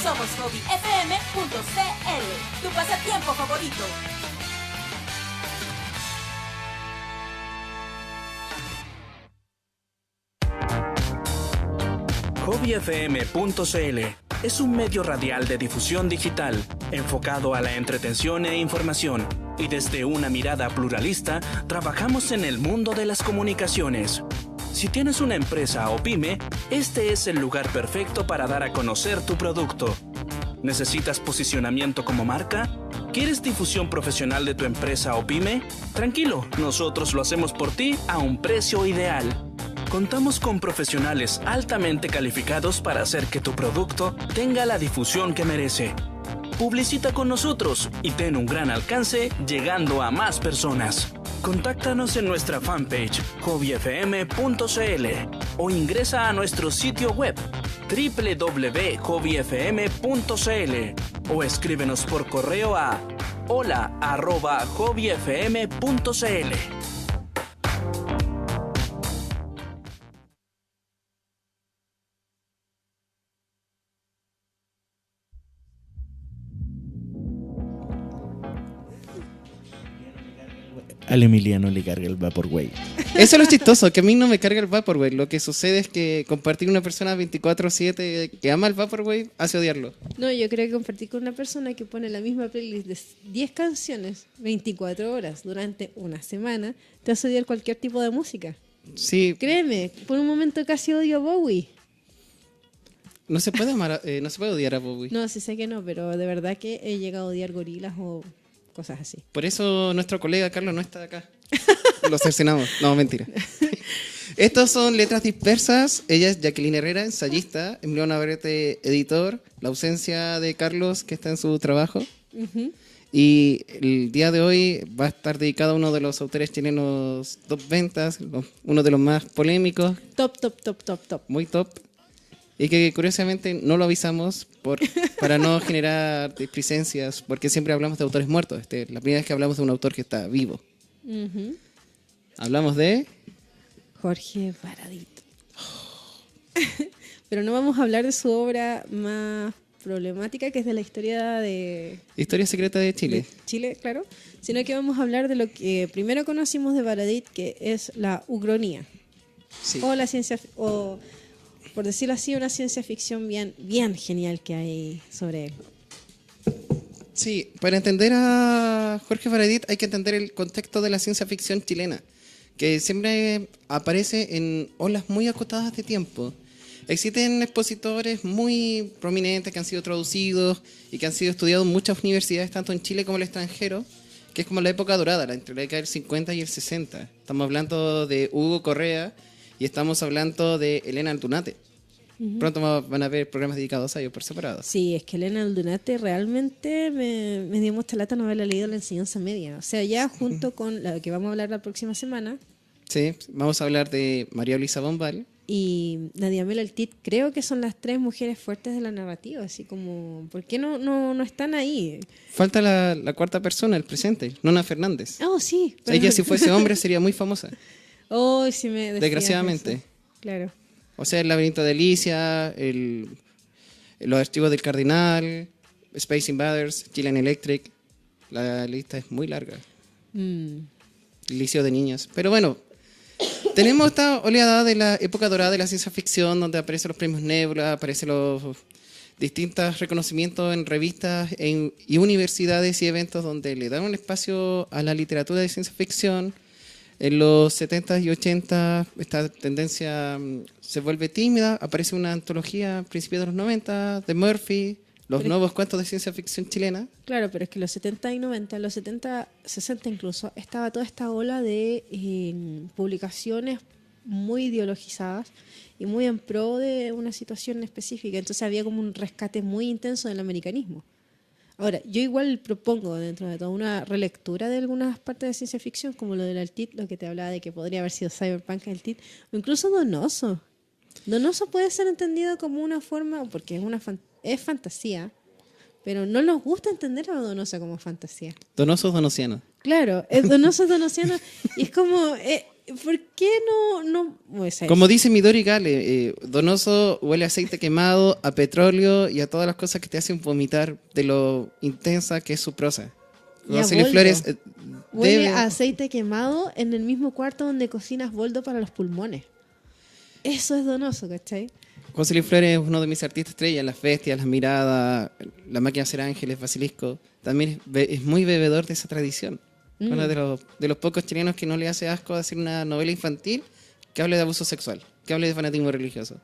Somos hobbyfm.cl, tu pasatiempo favorito. hobbyfm.cl es un medio radial de difusión digital enfocado a la entretención e información, y desde una mirada pluralista trabajamos en el mundo de las comunicaciones. Si tienes una empresa o pyme, este es el lugar perfecto para dar a conocer tu producto. ¿Necesitas posicionamiento como marca? ¿Quieres difusión profesional de tu empresa o pyme? Tranquilo, nosotros lo hacemos por ti a un precio ideal. Contamos con profesionales altamente calificados para hacer que tu producto tenga la difusión que merece. Publicita con nosotros y ten un gran alcance llegando a más personas. Contáctanos en nuestra fanpage hobbyfm.cl o ingresa a nuestro sitio web www.hobbyfm.cl o escríbenos por correo a hola@hobbyfm.cl. Al Emiliano le carga el Vaporwave. Eso es lo chistoso, que a mí no me carga el Vaporwave. Lo que sucede es que compartir una persona 24/7 que ama el Vaporwave hace odiarlo. No, yo creo que compartir con una persona que pone la misma playlist de 10 canciones 24 horas durante una semana te hace odiar cualquier tipo de música. Sí. Créeme, por un momento casi odio a Bowie. No se puede no se puede odiar a Bowie. No, sí sé que no, pero de verdad que he llegado a odiar gorilas o cosas así. Por eso nuestro colega Carlos no está acá. Lo cercenamos. No, mentira. Estos son Letras Dispersas. Ella es Jacqueline Herrera, ensayista. Emiliano Navarrete, editor. La ausencia de Carlos, que está en su trabajo. Uh-huh. Y el día de hoy va a estar dedicado a uno de los autores chilenos top ventas, uno de los más polémicos. Top. Muy top. Y que curiosamente no lo avisamos para no generar displicencias, porque siempre hablamos de autores muertos. La primera vez que hablamos de un autor que está vivo. Uh-huh. Hablamos de Jorge Baradit. Pero no vamos a hablar de su obra más problemática, que es de la historia de... Historia secreta de Chile. De Chile, claro. Sino que vamos a hablar de lo que primero conocimos de Baradit, que es la ucronía. Sí. O la ciencia... o por decirlo así, una ciencia ficción bien genial que hay sobre él. Sí, para entender a Jorge Baradit hay que entender el contexto de la ciencia ficción chilena, que siempre aparece en olas muy acotadas de tiempo. Existen expositores muy prominentes que han sido traducidos y que han sido estudiados en muchas universidades, tanto en Chile como en el extranjero, que es como la época dorada, entre la década del 50 y el 60. Estamos hablando de Hugo Correa y estamos hablando de Elena Aldunate. Uh-huh. Pronto van a haber programas dedicados a ellos por separado. Sí, es que Elena Aldunate realmente me dio mucha lata no haberla leído en la enseñanza media. O sea, ya junto con la que vamos a hablar la próxima semana. Sí, vamos a hablar de María Luisa Bombal. Y Nadia Mel Altit, creo que son las tres mujeres fuertes de la narrativa. Así como, ¿por qué no están ahí? Falta la cuarta persona, el presente, Nona Fernández. Oh, sí. Pero... Ella, si fuese hombre, sería muy famosa. Oh, sí me decías desgraciadamente. Eso. Claro. O sea, El laberinto de Alicia, Los archivos del Cardinal, Space Invaders, Chilean Electric. La lista es muy larga. Liceo de niñas. Pero bueno, tenemos esta oleada de la época dorada de la ciencia ficción, donde aparecen los premios Nebula, aparecen los distintos reconocimientos en revistas y universidades y eventos donde le dan un espacio a la literatura de ciencia ficción. En los 70 y 80 esta tendencia se vuelve tímida, aparece una antología a principios de los 90 de Murphy, los nuevos cuentos de ciencia ficción chilena. Claro, pero es que en los 70 y 90, en los 70, 60 incluso, estaba toda esta ola de publicaciones muy ideologizadas y muy en pro de una situación específica. Entonces había como un rescate muy intenso del americanismo. Ahora, yo igual propongo dentro de toda una relectura de algunas partes de ciencia ficción, como lo del Altit, lo que te hablaba de que podría haber sido Cyberpunk Altit, o incluso Donoso. Donoso puede ser entendido como una forma, porque es fantasía, pero no nos gusta entender a Donoso como fantasía. Donoso es donosiano. Claro, es Donoso donosiano y es como ¿por qué no? Pues eso. Como dice Midori Gale, Donoso huele a aceite quemado, a petróleo y a todas las cosas que te hacen vomitar de lo intensa que es su prosa. Y a José Luis boldo. Flores Huele a aceite quemado en el mismo cuarto donde cocinas boldo para los pulmones. Eso es Donoso, ¿cachai? José Luis Flores es uno de mis artistas estrellas, Las Bestias, Las Miradas, La Máquina de Hacer Ángeles, Basilisco. También es muy bebedor de esa tradición. Uno de los pocos chilenos que no le hace asco hacer una novela infantil que hable de abuso sexual, que hable de fanatismo religioso.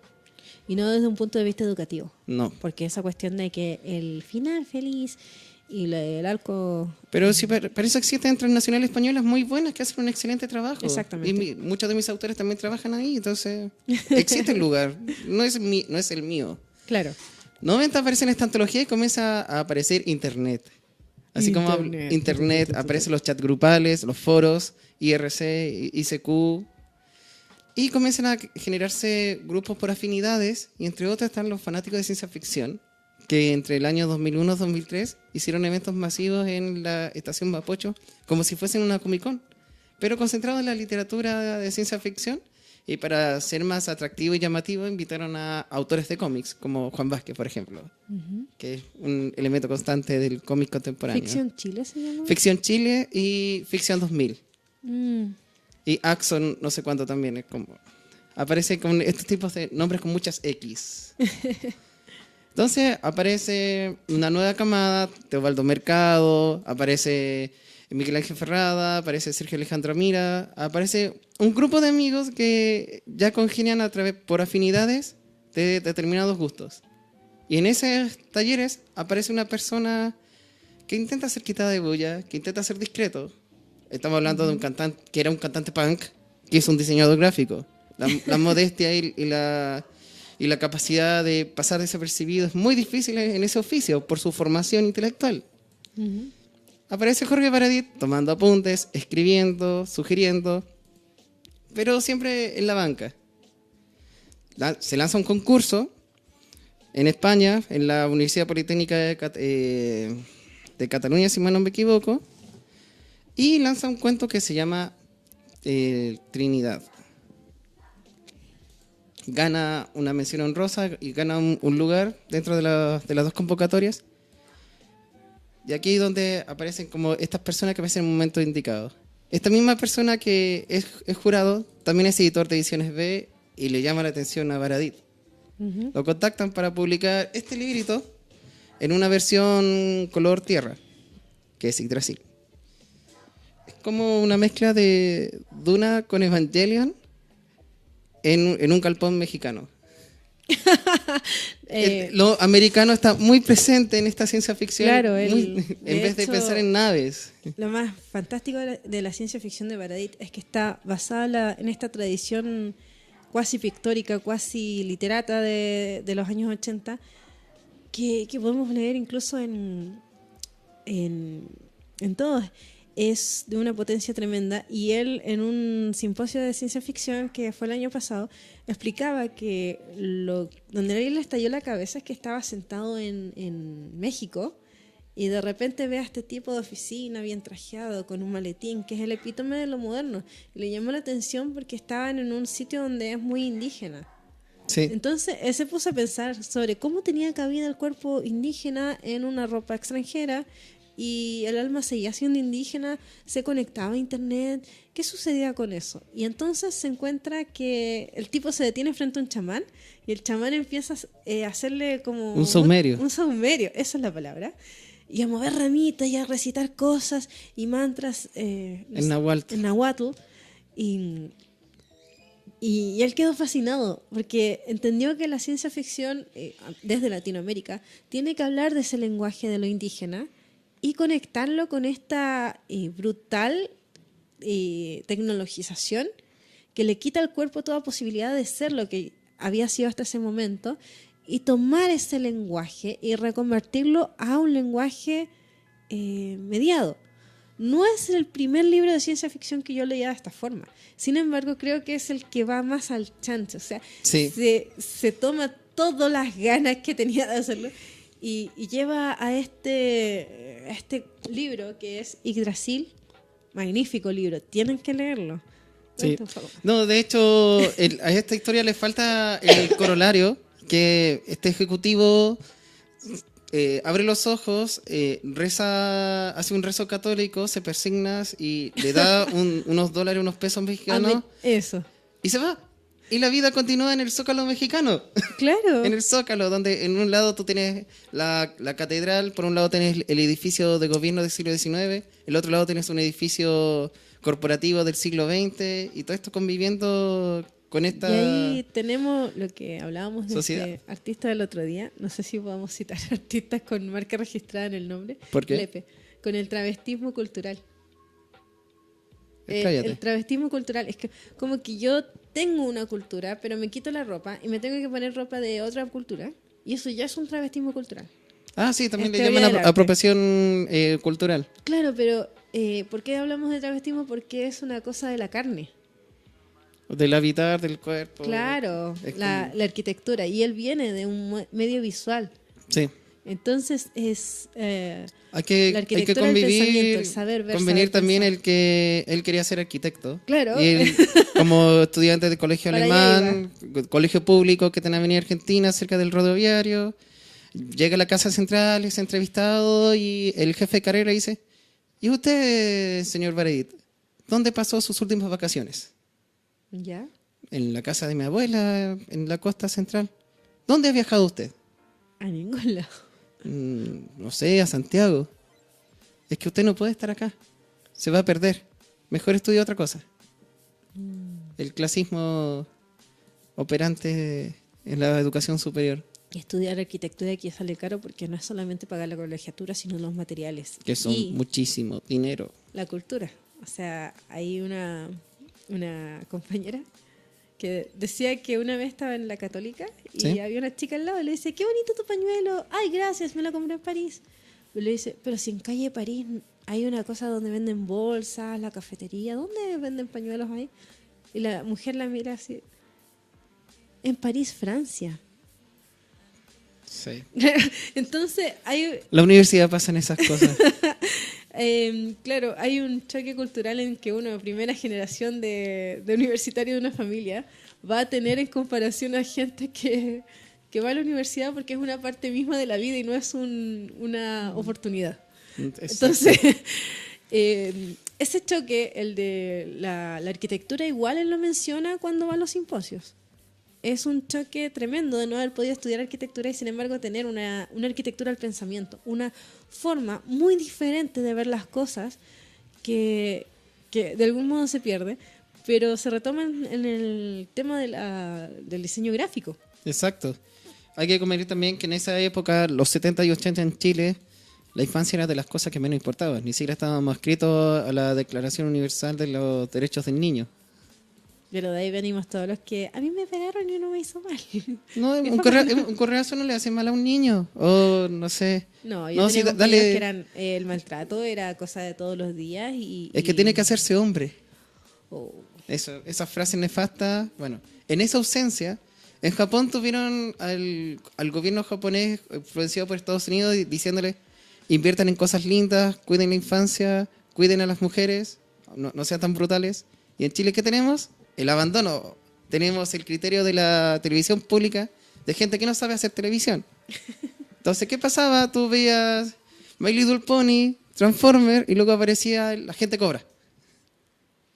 Y no desde un punto de vista educativo. No. Porque esa cuestión de que el final feliz y el arco... Pero sí, para eso existen transnacionales españolas muy buenas que hacen un excelente trabajo. Exactamente. Y muchos de mis autores también trabajan ahí, entonces existe el lugar. No es el mío. Claro. 90 aparece en esta antología y comienza a aparecer Internet. Así como Internet, aparecen los chats grupales, los foros, IRC, ICQ. Y comienzan a generarse grupos por afinidades, y entre otros están los fanáticos de ciencia ficción, que entre el año 2001 y 2003 hicieron eventos masivos en la estación Mapocho, como si fuesen una Comic Con, pero concentrado en la literatura de ciencia ficción. Y para ser más atractivo y llamativo, invitaron a autores de cómics, como Juan Vázquez, por ejemplo, que es un elemento constante del cómic contemporáneo. ¿Ficción Chile se llama? Ficción Chile y Ficción 2000. Mm. Y Axon, no sé cuánto también. Es como, aparece con estos tipos de nombres con muchas X. Entonces aparece una nueva camada, Teobaldo Mercado, aparece Miguel Ángel Ferrada, aparece Sergio Alejandro Mira, aparece un grupo de amigos que ya congenian por afinidades de determinados gustos. Y en esos talleres aparece una persona que intenta ser quitada de bulla, que intenta ser discreto. Estamos hablando de un cantante que era un cantante punk, que es un diseñador gráfico. La modestia y la capacidad de pasar desapercibido es muy difícil en ese oficio por su formación intelectual. Aparece Jorge Baradit tomando apuntes, escribiendo, sugiriendo, pero siempre en la banca. Se lanza un concurso en España, en la Universidad Politécnica de Cataluña, si mal no me equivoco, y lanza un cuento que se llama Trinidad. Gana una mención honrosa y gana un lugar dentro de las dos convocatorias. Y aquí es donde aparecen como estas personas que aparecen en un momento indicado. Esta misma persona que es jurado también es editor de Ediciones B y le llama la atención a Baradit. Lo contactan para publicar este librito en una versión color tierra, que es Yggdrasil. Es como una mezcla de Duna con Evangelion en un galpón mexicano. Lo americano está muy presente en esta ciencia ficción, Claro, en vez de pensar en naves. Lo más fantástico de la ciencia ficción de Baradit es que está basada en esta tradición cuasi pictórica, cuasi literata de los años 80, que podemos leer incluso en todos. Es de una potencia tremenda, y él en un simposio de ciencia ficción que fue el año pasado explicaba que donde a él le estalló la cabeza es que estaba sentado en México y de repente ve a este tipo de oficina bien trajeado con un maletín que es el epítome de lo moderno, y le llamó la atención porque estaban en un sitio donde es muy indígena. Sí. Entonces él se puso a pensar sobre cómo tenía cabida el cuerpo indígena en una ropa extranjera, y el alma seguía siendo indígena, se conectaba a internet. ¿Qué sucedía con eso? Y entonces se encuentra que el tipo se detiene frente a un chamán, y el chamán empieza a hacerle como un saumerio. Un saumerio, esa es la palabra. Y a mover ramitas y a recitar cosas y mantras En náhuatl. En náhuatl. Y él quedó fascinado porque entendió que la ciencia ficción, desde Latinoamérica, tiene que hablar de ese lenguaje de lo indígena y conectarlo con esta brutal tecnologización que le quita al cuerpo toda posibilidad de ser lo que había sido hasta ese momento, y tomar ese lenguaje y reconvertirlo a un lenguaje mediado. No es el primer libro de ciencia ficción que yo leía de esta forma. Sin embargo, creo que es el que va más al chance. O sea, sí. se toma todas las ganas que tenía de hacerlo y lleva a este libro que es Yggdrasil. Magnífico libro, tienen que leerlo. Sí. Cuenta un poco. No, de hecho, a esta historia le falta el corolario, que este ejecutivo abre los ojos, reza, hace un rezo católico, se persigna y le da unos dólares, unos pesos mexicanos Eso. y se va. Y la vida continúa en el Zócalo mexicano. Claro. En el Zócalo, donde en un lado tú tienes la catedral, por un lado tienes el edificio de gobierno del siglo XIX, el otro lado tienes un edificio corporativo del siglo XX, y todo esto conviviendo con esta... Y ahí tenemos lo que hablábamos de sociedad. este artista del otro día. No sé si podemos citar artistas con marca registrada en el nombre. ¿Por qué? Lepe. Con el travestismo cultural. Expláyate. El travestismo cultural es que como que yo tengo una cultura, pero me quito la ropa y me tengo que poner ropa de otra cultura. Y eso ya es un travestismo cultural. Ah, sí, también Es le teoría llaman del arte. apropiación cultural. Claro, pero ¿por qué hablamos de travestismo? Porque es una cosa de la carne. Del habitar, del cuerpo. Claro, Es la como- arquitectura. Y él viene de un medio visual. Sí. Entonces es... Hay que La arquitectura, el convivir, pensamiento, el saber ver, convenir saber también pensar. el que él quería ser arquitecto. Claro. Y él, como estudiante de colegio Para allá alemán, colegio público que está en Avenida Argentina, cerca del rodoviario, llega a la Casa Central, es entrevistado y el jefe de carrera dice: ¿y usted, señor Baredit, dónde pasó sus últimas vacaciones? ¿Ya? En la casa de mi abuela, en la costa central. ¿Dónde ha viajado usted? A ningún lado. No sé, a Santiago. Es que usted no puede estar acá. Se va a perder. Mejor estudie otra cosa. El clasismo operante en la educación superior, Y estudiar arquitectura aquí sale caro porque no es solamente pagar la colegiatura, sino los materiales. que son y muchísimo dinero. la cultura. O sea, hay una compañera que decía que una vez estaba en la Católica y ¿Sí? había una chica al lado y le dice: qué bonito tu pañuelo. Ay, gracias, me lo compré en París. Y le dice: pero si en calle París hay una cosa donde venden bolsas, la cafetería, ¿dónde venden pañuelos ahí? Y la mujer la mira así: en París, Francia. Sí. Entonces hay... La universidad pasan esas cosas. claro, hay un choque cultural en que uno, primera generación de universitario de una familia, va a tener en comparación a gente que va a la universidad porque es una parte misma de la vida y no es una oportunidad. Entonces, ese choque, el de la arquitectura, igual él lo menciona cuando va a los simposios. Es un choque tremendo de no haber podido estudiar arquitectura y sin embargo tener una arquitectura al pensamiento, una forma muy diferente de ver las cosas que de algún modo se pierde, pero se retoma en el tema del diseño gráfico. Exacto. Hay que comentar también que en esa época, los 70 y 80 en Chile, la infancia era de las cosas que menos importaban. Ni siquiera estábamos inscritos a la Declaración Universal de los Derechos del Niño. Pero de ahí venimos todos los que a mí me pegaron y uno me hizo mal. No, Mi un, papá un correazo no le hace mal a un niño. O no sé. No, yo No, tenía sí, compañeros dale. que eran el maltrato era cosa de todos los días Es que tiene que hacerse hombre. Oh, Eso, esa frase nefasta. Bueno, en esa ausencia, en Japón tuvieron al gobierno japonés influenciado por Estados Unidos diciéndole: inviertan en cosas lindas, cuiden la infancia, cuiden a las mujeres, no sean tan brutales. Y en Chile, ¿qué tenemos? El abandono. Tenemos el criterio de la televisión pública de gente que no sabe hacer televisión. Entonces, ¿qué pasaba? Tú veías My Little Pony, Transformer, y luego aparecía La Gente Cobra.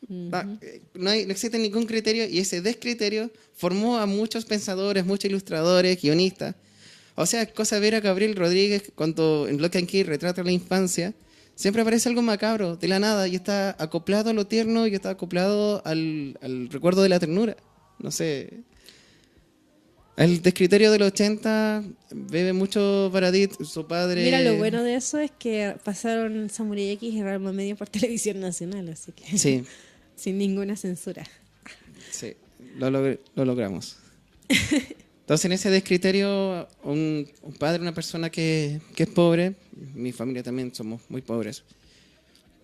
No existe ningún criterio, y ese descriterio formó a muchos pensadores, muchos ilustradores, guionistas. O sea, es cosa de ver a Gabriel Rodríguez cuando en Lock and Key retrata la infancia. Siempre aparece algo macabro, de la nada, y está acoplado a lo tierno y está acoplado al recuerdo de la ternura. No sé. El descriterio del 80 bebe mucho Baradit, su padre. Mira, lo bueno de eso es que pasaron Samurai X y Ranma Medio por televisión nacional, así que Sí, sin ninguna censura. sí, lo logramos. Entonces, en ese descriterio, un padre, una persona que es pobre, mi familia también somos muy pobres.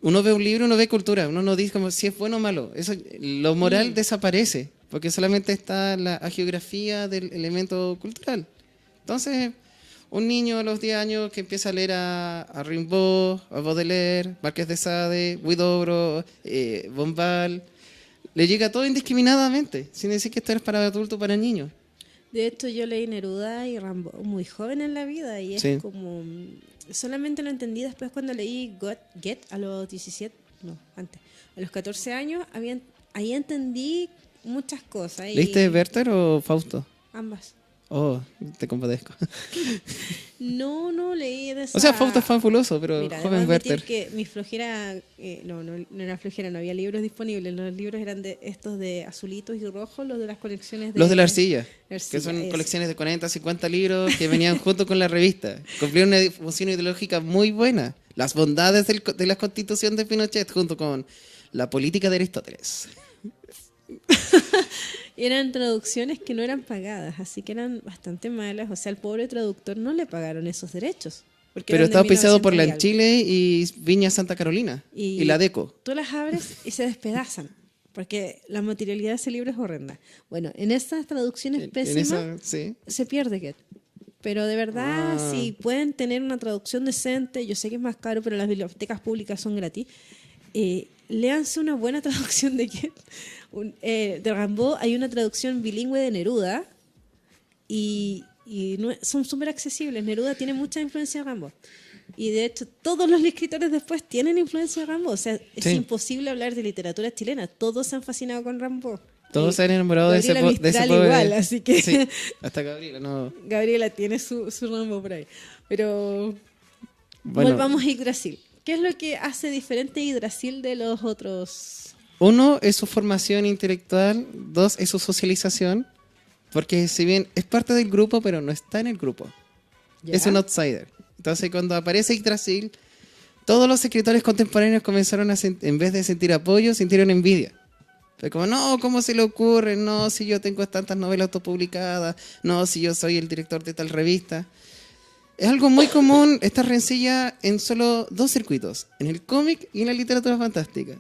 Uno ve un libro, uno ve cultura, uno no dice como si es bueno o malo. Eso, lo moral desaparece, porque solamente está la hagiografía del elemento cultural. Entonces, un niño a los 10 años que empieza a leer a Rimbaud, a Baudelaire, Marqués de Sade, Huidobro, Bombal, le llega todo indiscriminadamente, sin decir que esto es para adultos o para niños. De hecho, yo leí Neruda y Rimbaud muy joven en la vida y es Sí. como... Solamente lo entendí después cuando leí Get a los 17, no, antes, a los 14 años, ahí entendí muchas cosas. ¿Leíste Werther o Fausto? Ambas. Oh, te compadezco. No leí de esa... O sea, Fausto es fabuloso, pero Mira, joven debo admitir Werther. que mi flojera, no era flojera, no había libros disponibles. Los libros eran de estos de azulitos y rojos, los de las colecciones de... Los de la arcilla, que Arcilla, son eso. colecciones de 40, 50 libros que venían junto con la revista. Cumplieron una función ideológica muy buena. Las bondades de la constitución de Pinochet junto con la política de Aristóteles. Eran traducciones que no eran pagadas, así que eran bastante malas. O sea, al pobre traductor no le pagaron esos derechos. Porque Pero eran de está auspiciado por la 1900 y algo. Chile y Viña Santa Carolina. Y la DECO. Tú las abres y se despedazan, porque la materialidad de ese libro es horrenda. Bueno, en esas traducciones En pésimas esa, sí. se pierde Get. Pero de verdad, si pueden tener una traducción decente, yo sé que es más caro, pero las bibliotecas públicas son gratis, léanse una buena traducción de Get. De Rimbaud hay una traducción bilingüe de Neruda y son súper accesibles. Neruda tiene mucha influencia de Rimbaud. Y de hecho, todos los escritores después tienen influencia de Rimbaud. O sea, es Sí. imposible hablar de literatura chilena. Todos se han fascinado con Rimbaud. Todos se han enamorado de ese Gabriela Mistral pobre. igual, así que... Sí, hasta Gabriela, no. Gabriela tiene su Rimbaud por ahí. Pero Bueno, volvamos a Yggdrasil. ¿Qué es lo que hace diferente a Yggdrasil de los otros? uno es su formación intelectual, dos es su socialización, porque si bien es parte del grupo, pero no está en el grupo. ¿Ya? Es un outsider. Entonces, cuando aparece Yggdrasil, todos los escritores contemporáneos comenzaron a, en vez de sentir apoyo, sintieron envidia. Fue como, no, ¿cómo se le ocurre? No, si yo tengo tantas novelas autopublicadas. No, si yo soy el director de tal revista. Es algo muy común esta rencilla en solo dos circuitos, en el cómic y en la literatura fantástica,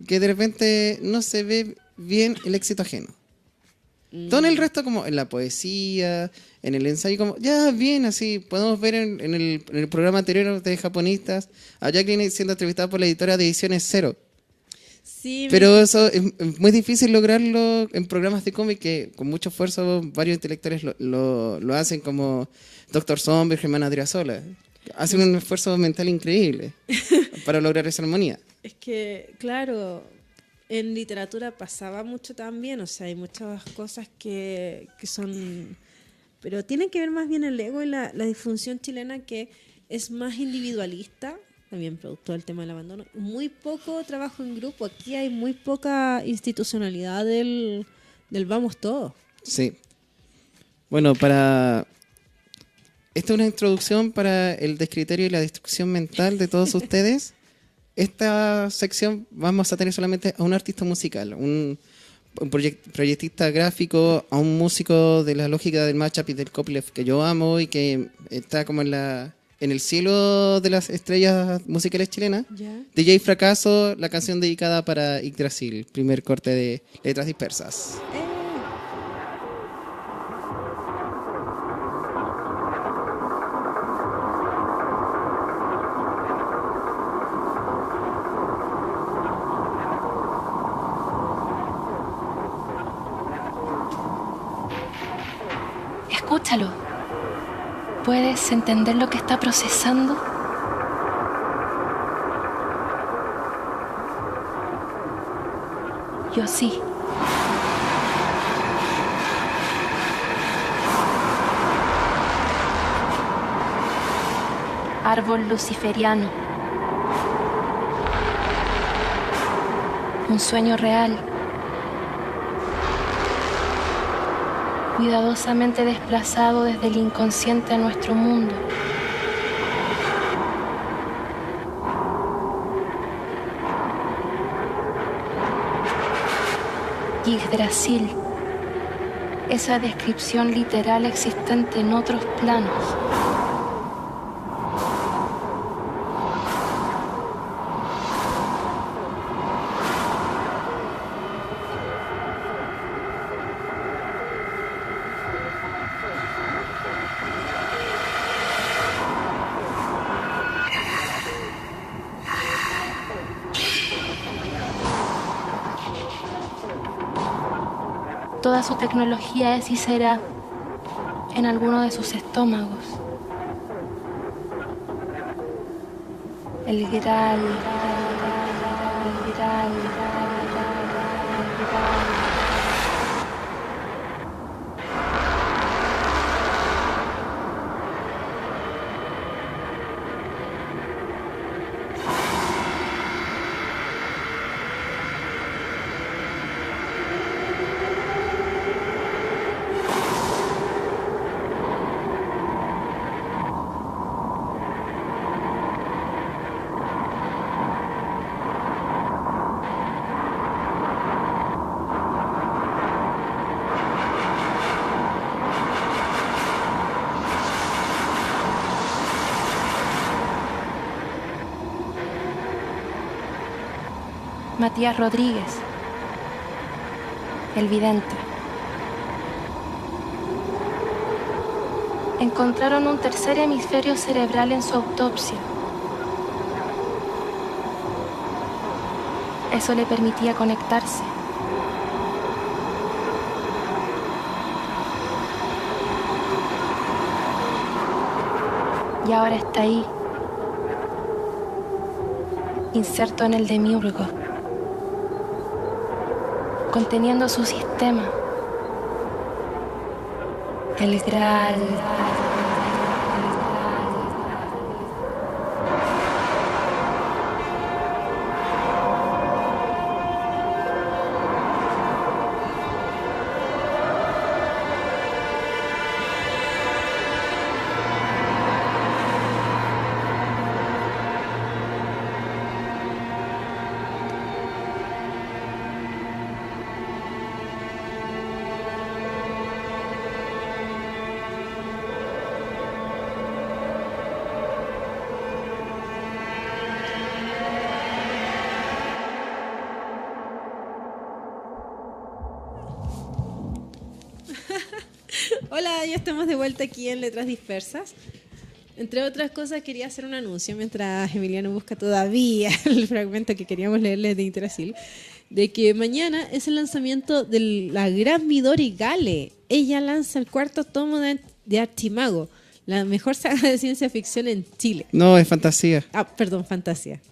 que de repente no se ve bien el éxito ajeno. Todo en el resto, como en la poesía, en el ensayo, como ya bien, así podemos ver en el programa anterior de Japonistas a Jacqueline siendo entrevistada por la editora de Ediciones Cero. Sí, Pero eso es muy difícil lograrlo en programas de cómic que con mucho esfuerzo varios intelectuales lo hacen, como Dr. Somber, Germán Adriasola. Hacen un esfuerzo mental increíble para lograr esa armonía. es que, claro, en literatura pasaba mucho también. O sea, hay muchas cosas que son... Pero tienen que ver más bien el ego y la disfunción chilena, que es más individualista, también producto del tema del abandono. Muy poco trabajo en grupo. Aquí hay muy poca institucionalidad del vamos todos. Sí. Bueno, esta es una introducción para el descriterio y la destrucción mental de todos ustedes. Esta sección vamos a tener solamente a un artista musical, un proyectista gráfico, a un músico de la lógica del mashup y del copyleft que yo amo y que está como en el cielo de las estrellas musicales chilenas. ¿Ya? DJ Fracaso, la canción dedicada para Yggdrasil, primer corte de Letras Dispersas. Escúchalo. ¿Puedes entender lo que está procesando? Yo sí. Árbol luciferiano. Un sueño real. Cuidadosamente desplazado desde el inconsciente a nuestro mundo. Yggdrasil, esa descripción literal existente en otros planos. toda su tecnología es y será en alguno de sus estómagos. El Graal, el Graal, el Graal. Matías Rodríguez, el vidente. Encontraron un tercer hemisferio cerebral en su autopsia. Eso le permitía conectarse. Y ahora está ahí, inserto en el demiurgo, conteniendo su sistema. El Graal. Hola, ya estamos de vuelta aquí en Letras Dispersas. Entre otras cosas, quería hacer un anuncio mientras Emiliano busca todavía el fragmento que queríamos leerles de Yggdrasil, de que mañana es el lanzamiento de la gran Midori Gale. Ella lanza el cuarto tomo de Archimago, la mejor saga de ciencia ficción en Chile. No, es fantasía. Ah, perdón, fantasía.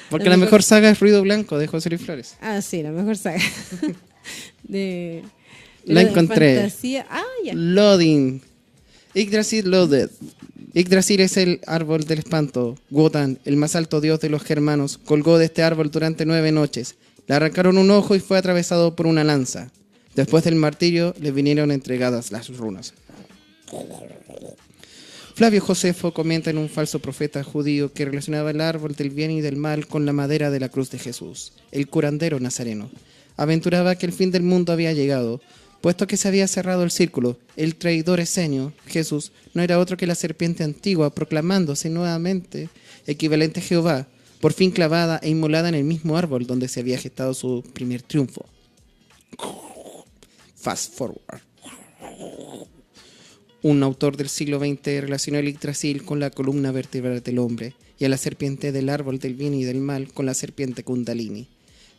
Porque la mejor saga es Ruido Blanco, de José Luis Flores. Ah, sí, la mejor saga. La encontré. Fantasía. Ah, ya. Loading. Yggdrasil Loaded. Yggdrasil es el árbol del espanto. Wotan, el más alto dios de los germanos, colgó de este árbol durante 9 noches. Le arrancaron un ojo y fue atravesado por una lanza. Después del martirio le vinieron entregadas las runas. Flavio Josefo comenta en un falso profeta judío que relacionaba el árbol del bien y del mal con la madera de la cruz de Jesús, el curandero nazareno. Aventuraba que el fin del mundo había llegado, puesto que se había cerrado el círculo. El traidor esenio, Jesús, no era otro que la serpiente antigua, proclamándose nuevamente equivalente a Jehová, por fin clavada e inmolada en el mismo árbol donde se había gestado su primer triunfo. Fast forward. Un autor del siglo XX relacionó el Yggdrasil con la columna vertebral del hombre y a la serpiente del árbol del bien y del mal con la serpiente Kundalini,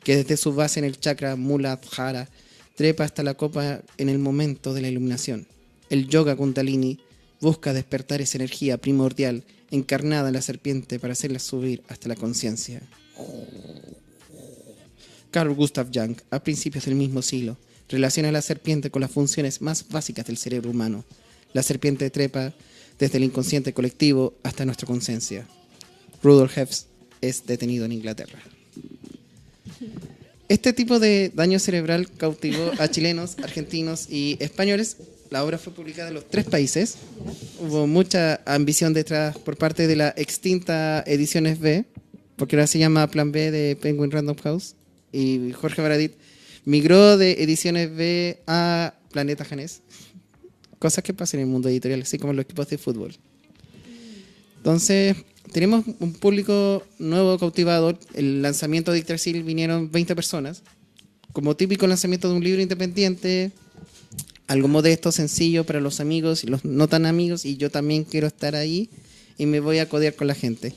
que desde su base en el chakra Muladhara trepa hasta la copa en el momento de la iluminación. El yoga Kundalini busca despertar esa energía primordial encarnada en la serpiente para hacerla subir hasta la conciencia. Carl Gustav Jung, a principios del mismo siglo, relaciona a la serpiente con las funciones más básicas del cerebro humano. La serpiente trepa desde el inconsciente colectivo hasta nuestra conciencia. Rudolf Hess es detenido en Inglaterra. Este tipo de daño cerebral cautivó a chilenos, argentinos y españoles. La obra fue publicada en los 3 países. Hubo mucha ambición detrás por parte de la extinta Ediciones B, porque ahora se llama Plan B de Penguin Random House. Y Jorge Baradit migró de Ediciones B a Planeta Janés. Cosas que pasan en el mundo editorial, así como los equipos de fútbol. Entonces, tenemos un público nuevo cautivador. El lanzamiento de Yggdrasil vinieron 20 personas. Como típico lanzamiento de un libro independiente, algo modesto, sencillo para los amigos y los no tan amigos. Y yo también quiero estar ahí y me voy a codear con la gente.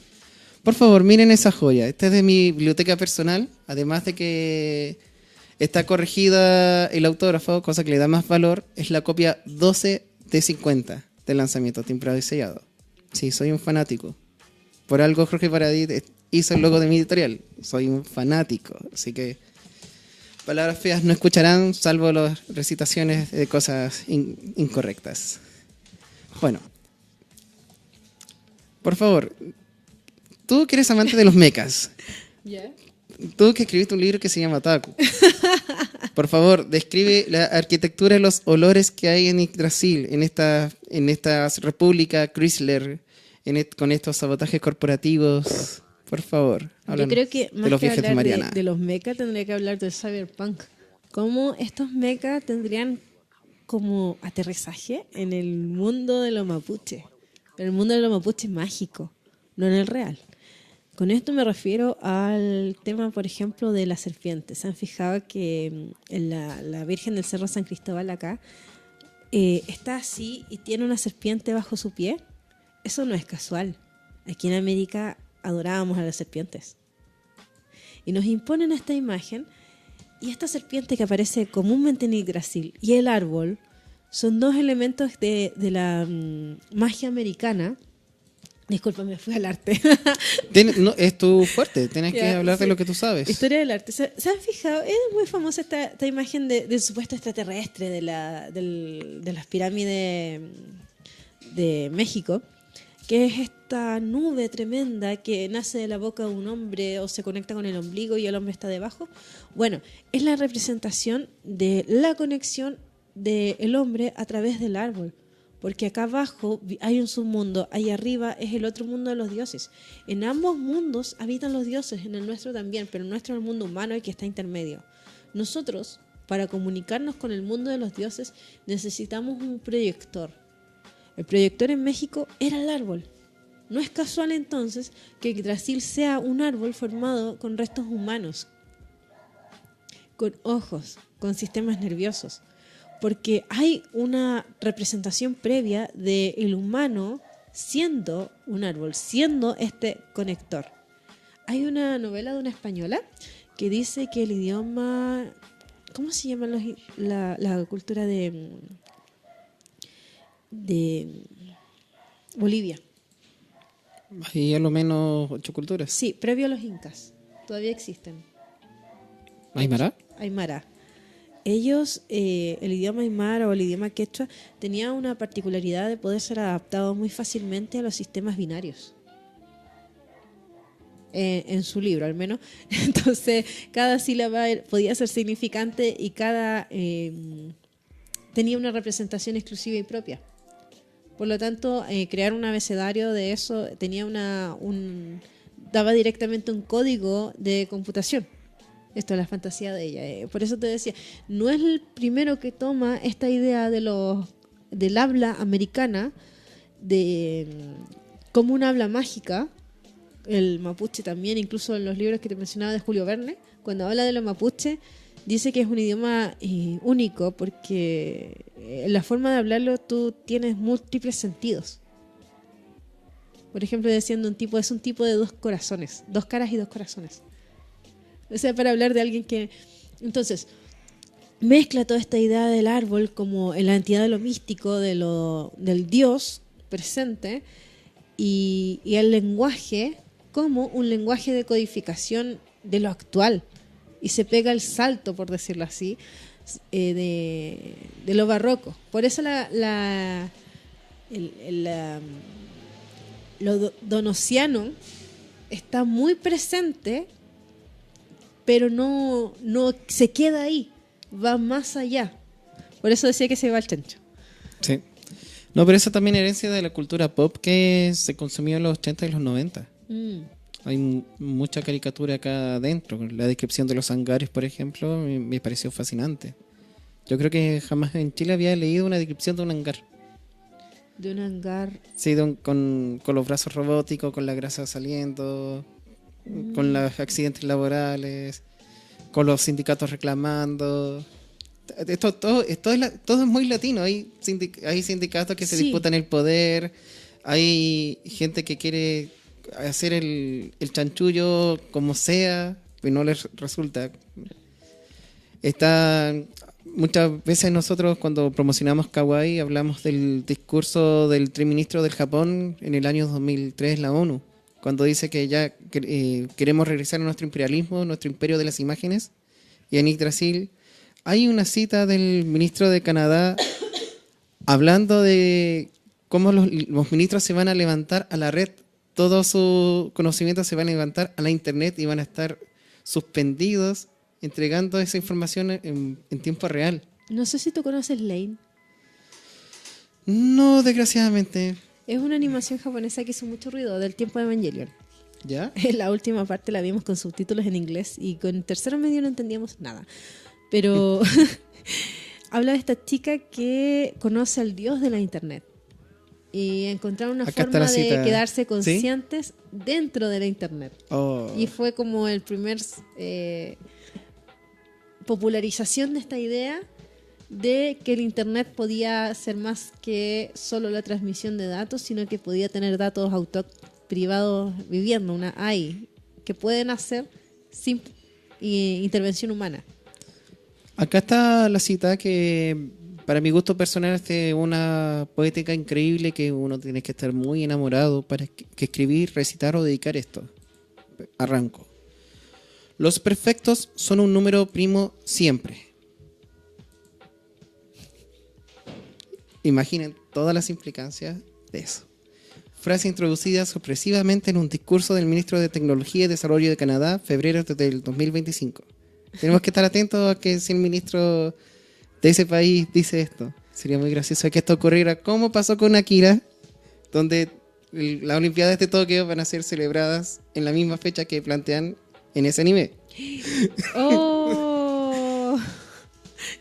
Por favor, miren esa joya. Esta es de mi biblioteca personal. Además de que Está corregida el autógrafo, cosa que le da más valor. Es la copia 12 de 50 del lanzamiento, timbrado y sellado. Sí, soy un fanático. Por algo Jorge Baradit hizo el logo de mi editorial. Soy un fanático. Así que palabras feas no escucharán, salvo las recitaciones de cosas incorrectas. Bueno. Por favor, tú que eres amante de los mechas. ¿Ya? Tú que escribiste un libro que se llama Taku. Por favor, describe la arquitectura y los olores que hay en Yggdrasil, en esta república Chrysler, con estos sabotajes corporativos. Por favor, yo creo que más de los que viajes de hablar Mariana. de los mechas, tendría que hablar del cyberpunk. Cómo estos mechas tendrían como aterrizaje en el mundo de los mapuches. Pero el mundo de los mapuches es mágico, no en el real. Con esto me refiero al tema, por ejemplo, de las serpientes. ¿Se han fijado que la Virgen del Cerro San Cristóbal acá está así y tiene una serpiente bajo su pie? Eso no es casual. Aquí en América adorábamos a las serpientes. Y nos imponen esta imagen, y esta serpiente que aparece comúnmente en Yggdrasil y el árbol son dos elementos de la magia americana. Disculpa, me fui al arte. No, es tu fuerte, tienes que hablar de lo que tú sabes. Historia del arte. ¿Se han fijado? Es muy famosa esta imagen del supuesto extraterrestre de las pirámides de México, que es esta nube tremenda que nace de la boca de un hombre o se conecta con el ombligo y el hombre está debajo. Bueno, es la representación de la conexión del hombre a través del árbol. Porque acá abajo hay un submundo, ahí arriba es el otro mundo de los dioses. En ambos mundos habitan los dioses, en el nuestro también, pero el nuestro es el mundo humano y que está intermedio. Nosotros, para comunicarnos con el mundo de los dioses, necesitamos un proyector. El proyector en México era el árbol. No es casual entonces que Yggdrasil sea un árbol formado con restos humanos, con ojos, con sistemas nerviosos. Porque hay una representación previa del humano siendo un árbol, siendo este conector. Hay una novela de una española que dice que el idioma... ¿Cómo se llama la cultura de Bolivia? Hay a lo menos 8 culturas. Sí, previo a los incas. Todavía existen. ¿Aymara? Aymara. Ellos, el idioma aymara o el idioma quechua, tenía una particularidad de poder ser adaptado muy fácilmente a los sistemas binarios. En su libro, al menos. Entonces, cada sílaba podía ser significante y cada tenía una representación exclusiva y propia. Por lo tanto, crear un abecedario de eso daba directamente un código de computación. Esto es la fantasía de ella. Por eso te decía, no es el primero que toma esta idea del habla americana como un habla mágica. El mapuche también, incluso en los libros que te mencionaba de Julio Verne, cuando habla de los mapuches, dice que es un idioma único porque en la forma de hablarlo tú tienes múltiples sentidos. Por ejemplo, diciendo es un tipo de 2 corazones, 2 caras y 2 corazones. O sea, para hablar de alguien que... Entonces, mezcla toda esta idea del árbol como en la entidad de lo místico, del Dios presente, y el lenguaje como un lenguaje de codificación de lo actual. Y se pega el salto, por decirlo así, de lo barroco. Por eso lo donosiano está muy presente, pero no se queda ahí, va más allá. Por eso decía que se va al chancho. Sí. No, pero eso también es herencia de la cultura pop que se consumió en los 80 y los 90. Hay mucha caricatura acá adentro. La descripción de los hangares, por ejemplo, me pareció fascinante. Yo creo que jamás en Chile había leído una descripción de un hangar. De un hangar. Sí, con los brazos robóticos, con la grasa saliendo, con los accidentes laborales, con los sindicatos reclamando. Todo es muy latino. Hay sindicatos que se disputan el poder, hay gente que quiere hacer el chanchullo como sea, y no les resulta. Muchas veces nosotros cuando promocionamos Kawaii hablamos del discurso del primer ministro del Japón en el año 2003 en la ONU, cuando dice que ya queremos regresar a nuestro imperialismo, nuestro imperio de las imágenes. Y en Yggdrasil hay una cita del ministro de Canadá hablando de cómo los ministros se van a levantar a la red, todo su conocimiento se van a levantar a la internet y van a estar suspendidos entregando esa información en tiempo real. No sé si tú conoces Lane. No, desgraciadamente. Es una animación japonesa que hizo mucho ruido del tiempo de Evangelion. ¿Ya? La última parte la vimos con subtítulos en inglés y con tercero medio no entendíamos nada. Pero habla de esta chica que conoce al dios de la internet y encontraron una Acá está forma la de cita. quedarse conscientes dentro de la internet. Oh. Y fue como el primer popularización de esta idea de que el internet podía ser más que solo la transmisión de datos, sino que podía tener datos privados viviendo, una AI, que pueden hacer sin intervención humana. Acá está la cita que para mi gusto personal es de una poética increíble que uno tiene que estar muy enamorado para que escribir, recitar o dedicar esto. Arranco. Los perfectos son un número primo siempre. Imaginen todas las implicancias de eso. Frase introducida sorpresivamente en un discurso del ministro de Tecnología y Desarrollo de Canadá, febrero del 2025. Tenemos que estar atentos a que si el ministro de ese país dice esto. Sería muy gracioso que esto ocurriera, como pasó con Akira, donde las Olimpiadas de Tokio van a ser celebradas en la misma fecha que plantean en ese anime. ¡Oh!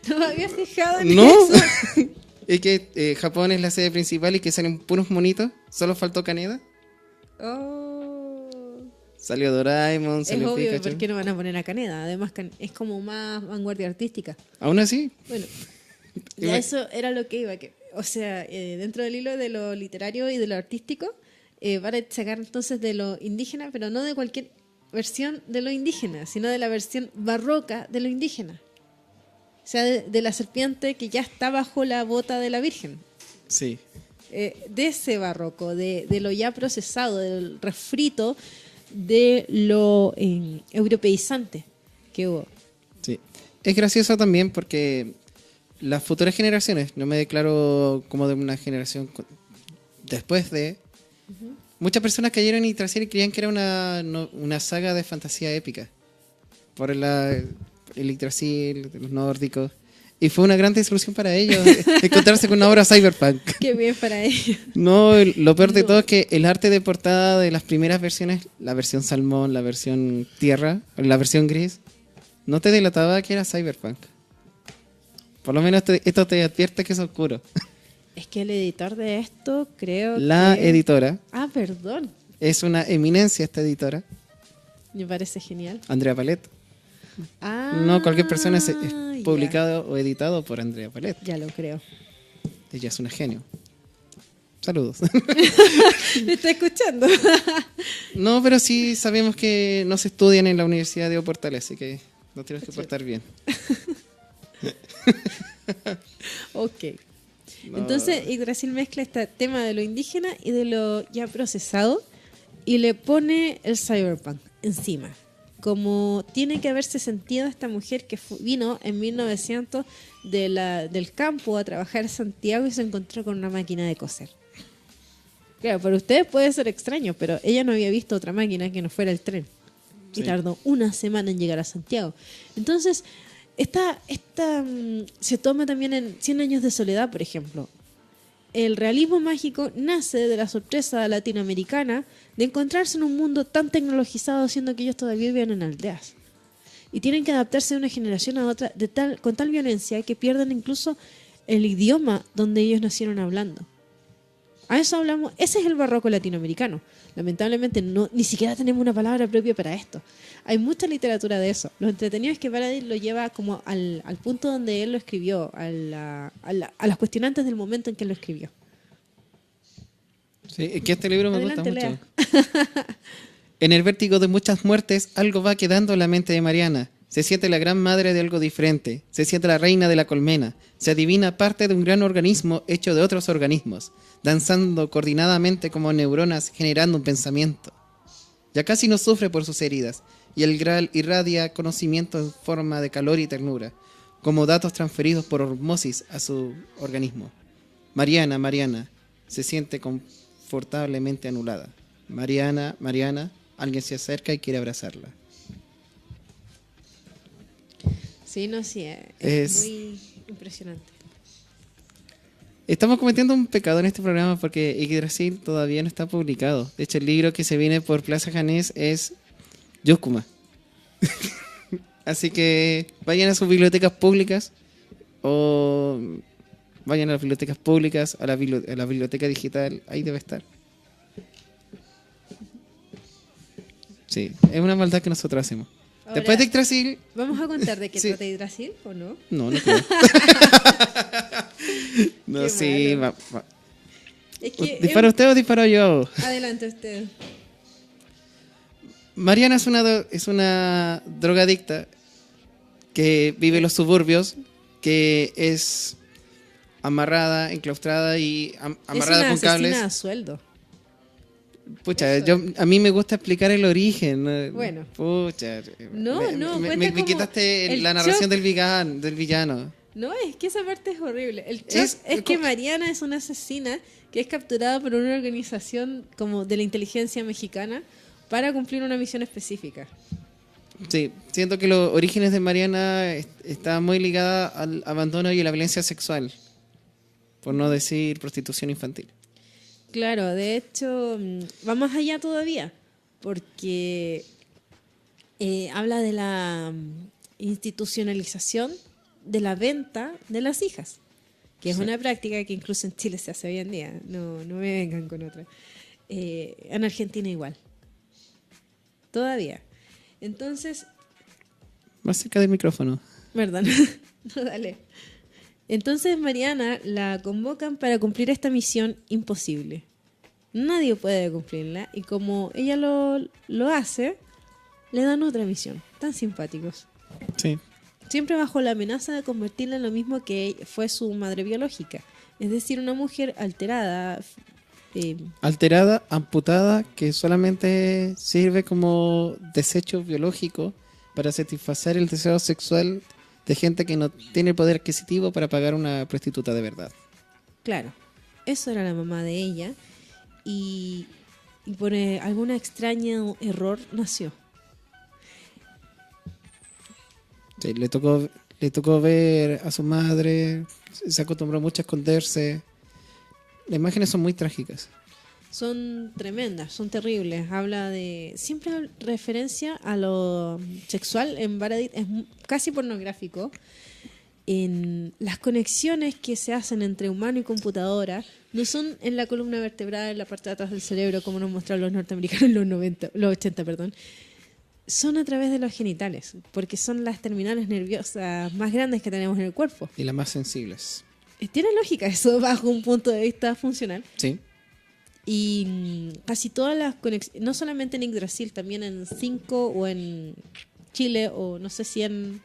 No me había fijado en ¿No? eso. Es que Japón es la sede principal y que salen puros monitos. Solo faltó Kaneda. Oh. Salió Doraemon, Es salió obvio, Pikachu. ¿por qué no van a poner a Kaneda? Además, es como más vanguardia artística. Aún así, Bueno, ya eso era lo que iba. O sea, dentro del hilo de lo literario y de lo artístico, van a sacar entonces de lo indígena, pero no de cualquier versión de lo indígena, sino de la versión barroca de lo indígena. O sea, de la serpiente que ya está bajo la bota de la Virgen. sí. De ese barroco, de lo ya procesado, del refrito, de lo europeizante que hubo. Sí. Es gracioso también porque las futuras generaciones, no me declaro como de una generación después de... Muchas personas cayeron en Yggdrasil y creían que era una saga de fantasía épica. Por el Yggdrasil, de los nórdicos. Y fue una gran desilusión para ellos encontrarse con una obra cyberpunk. Qué bien para ellos. No, lo peor de todo es que el arte de portada de las primeras versiones, la versión salmón, la versión tierra, la versión gris, no te delataba que era cyberpunk. Por lo menos esto te advierte que es oscuro. Es que el editor de esto, creo La que... editora, Ah, perdón. es una eminencia esta editora, Me parece genial. Andrea Palet. Ah, No cualquier persona es ya. publicado o editado por Andrea Palet. Ya lo creo. Ella es una genio. Saludos. ¿Me está escuchando? No, pero sí sabemos que no se estudian en la Universidad de Oportal, así que nos tienes que portar bien. Ok. No. Entonces, Yggdrasil mezcla este tema de lo indígena y de lo ya procesado y le pone el cyberpunk encima. Como tiene que haberse sentido esta mujer que vino en 1900 del campo a trabajar en Santiago y se encontró con una máquina de coser. Claro, para ustedes puede ser extraño, pero ella no había visto otra máquina que no fuera el tren. Y Sí. tardó una semana en llegar a Santiago. Entonces, esta se toma también en 100 años de soledad, por ejemplo. El realismo mágico nace de la sorpresa latinoamericana de encontrarse en un mundo tan tecnologizado, siendo que ellos todavía viven en aldeas. Y tienen que adaptarse de una generación a otra con tal violencia que pierden incluso el idioma donde ellos nacieron hablando. A eso hablamos, ese es el barroco latinoamericano. Lamentablemente ni siquiera tenemos una palabra propia para esto. Hay mucha literatura de eso. Lo entretenido es que Paradis lo lleva como al punto donde él lo escribió, a las cuestionantes del momento en que lo escribió. Sí, es que este libro me Adelante, gusta mucho. En el vértigo de muchas muertes, algo va quedando en la mente de Mariana. Se siente la gran madre de algo diferente. Se siente la reina de la colmena. Se adivina parte de un gran organismo hecho de otros organismos, danzando coordinadamente como neuronas, generando un pensamiento. Ya casi no sufre por sus heridas, y el Graal irradia conocimiento en forma de calor y ternura, como datos transferidos por osmosis a su organismo. Mariana, se siente confortablemente anulada. Mariana, alguien se acerca y quiere abrazarla. Sí, no, sí, es muy impresionante. Estamos cometiendo un pecado en este programa porque Yggdrasil todavía no está publicado. De hecho, el libro que se viene por Plaza Janés es Yukuma. Así que vayan a sus bibliotecas públicas o vayan a las bibliotecas públicas, a la biblioteca digital, ahí debe estar. Sí, es una maldad que nosotros hacemos. Ahora, Después de Yggdrasil... ¿Vamos a contar de qué Sí. trata Yggdrasil o no? No creo. No, Qué sí, malo. Es que ¿Dispara usted o disparo yo? Adelante usted. Mariana es una drogadicta que vive en los suburbios, que es amarrada, enclaustrada y amarrada con es una cables. asesina a sueldo. Pucha, Eso. a mí me gusta explicar el origen. Bueno. Pucha. No, cuenta me como quitaste el la narración shock. del villano. No, es que esa parte es horrible. El shock Es- es que Mariana es una asesina que es capturada por una organización como de la inteligencia mexicana para cumplir una misión específica. Sí, siento que los orígenes de Mariana está muy ligada al abandono y a la violencia sexual, por no decir prostitución infantil. Claro, de hecho, va más allá todavía, porque habla de la institucionalización de la venta de las hijas, que es una práctica que incluso en Chile se hace hoy en día, no me vengan con otra. En Argentina igual. Todavía. Entonces, Más cerca del micrófono. ¿verdad? No, dale. Entonces Mariana la convocan para cumplir esta misión imposible. Nadie puede cumplirla y como ella lo hace, le dan otra misión. Tan simpáticos. Sí. Siempre bajo la amenaza de convertirla en lo mismo que fue su madre biológica. Es decir, una mujer alterada. Alterada, amputada, que solamente sirve como desecho biológico para satisfacer el deseo sexual de gente que no tiene el poder adquisitivo para pagar una prostituta de verdad. Claro, eso era la mamá de ella y por algún extraño error nació. Sí, le tocó ver a su madre, se acostumbró mucho a esconderse. Las imágenes son muy trágicas. Son tremendas, son terribles. Habla de... Siempre hay referencia a lo sexual en Baradit, es casi pornográfico. En las conexiones que se hacen entre humano y computadora no son en la columna vertebral, en la parte de atrás del cerebro, como nos mostraron los norteamericanos en los 80, perdón. Son a través de los genitales, porque son las terminales nerviosas más grandes que tenemos en el cuerpo. Y las más sensibles. Tiene lógica eso bajo un punto de vista funcional. Sí. Y casi todas las conexiones, no solamente en Yggdrasil, también en 5 o en Chile o no sé si en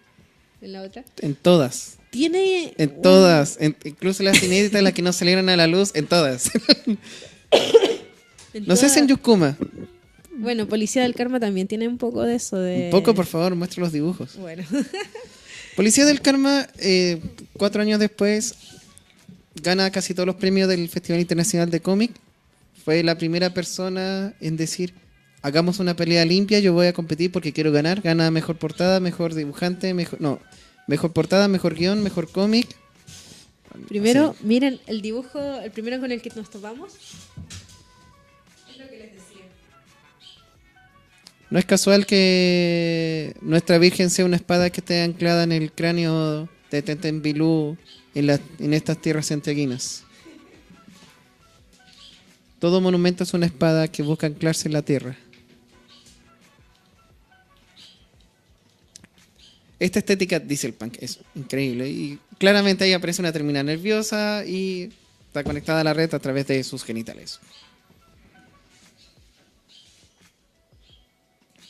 la otra. En todas. Tiene En todas. Incluso las inéditas, las que no salieron a la luz, en todas. No sé si en Yukuma. Bueno, Policía del Karma también tiene un poco de eso de... Un poco, por favor, muestra los dibujos. Bueno. Policía del Karma, 4 años después, gana casi todos los premios del Festival Internacional de Cómic. Fue la primera persona en decir, hagamos una pelea limpia, yo voy a competir porque quiero ganar. Gana mejor portada, mejor dibujante, mejor portada, mejor guión, mejor cómic. Primero, Sí. miren el dibujo, el primero con el que nos topamos. Es lo que les decía. No es casual que nuestra Virgen sea una espada que esté anclada en el cráneo de Tentenbilú en estas tierras santiaguinas. Todo monumento es una espada que busca anclarse en la tierra. Esta estética dieselpunk es increíble y claramente ahí aparece una terminal nerviosa y está conectada a la red a través de sus genitales.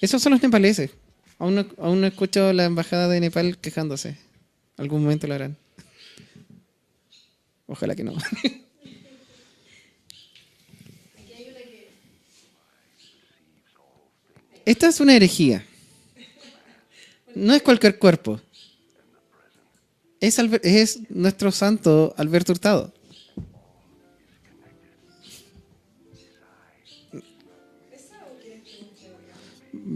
Esos son los nepaleses. Aún no escucho la embajada de Nepal quejándose. Algún momento lo harán. Ojalá que no. Esta es una herejía. No es cualquier cuerpo. Es nuestro santo Alberto Hurtado.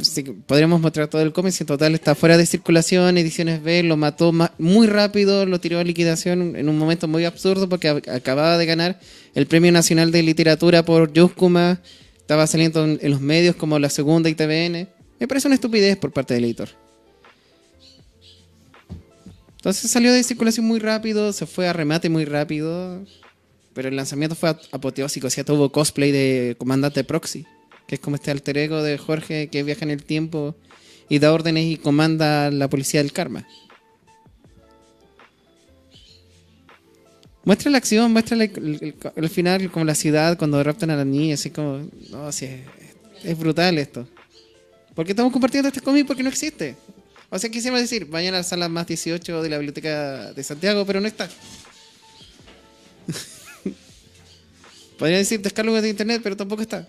Sí, podríamos mostrar todo el cómic. En total está fuera de circulación. Ediciones B lo mató muy rápido, lo tiró a liquidación en un momento muy absurdo porque acababa de ganar el Premio Nacional de Literatura por Yúscuma. Estaba saliendo en los medios como La Segunda y TVN. Me parece una estupidez por parte del editor. Entonces salió de circulación muy rápido, se fue a remate muy rápido, pero el lanzamiento fue apoteósico. O sea, tuvo cosplay de Comandante Proxy, que es como este alter ego de Jorge que viaja en el tiempo y da órdenes y comanda la policía del karma. Muestra la acción, muestra el final, como la ciudad cuando raptan a la niña, así como... No, sí, es brutal esto. ¿Por qué estamos compartiendo este cómic? Porque no existe. O sea, quisiera decir, vayan a la sala más 18 de la Biblioteca de Santiago, pero no está. Podría decir descargo de internet, pero tampoco está.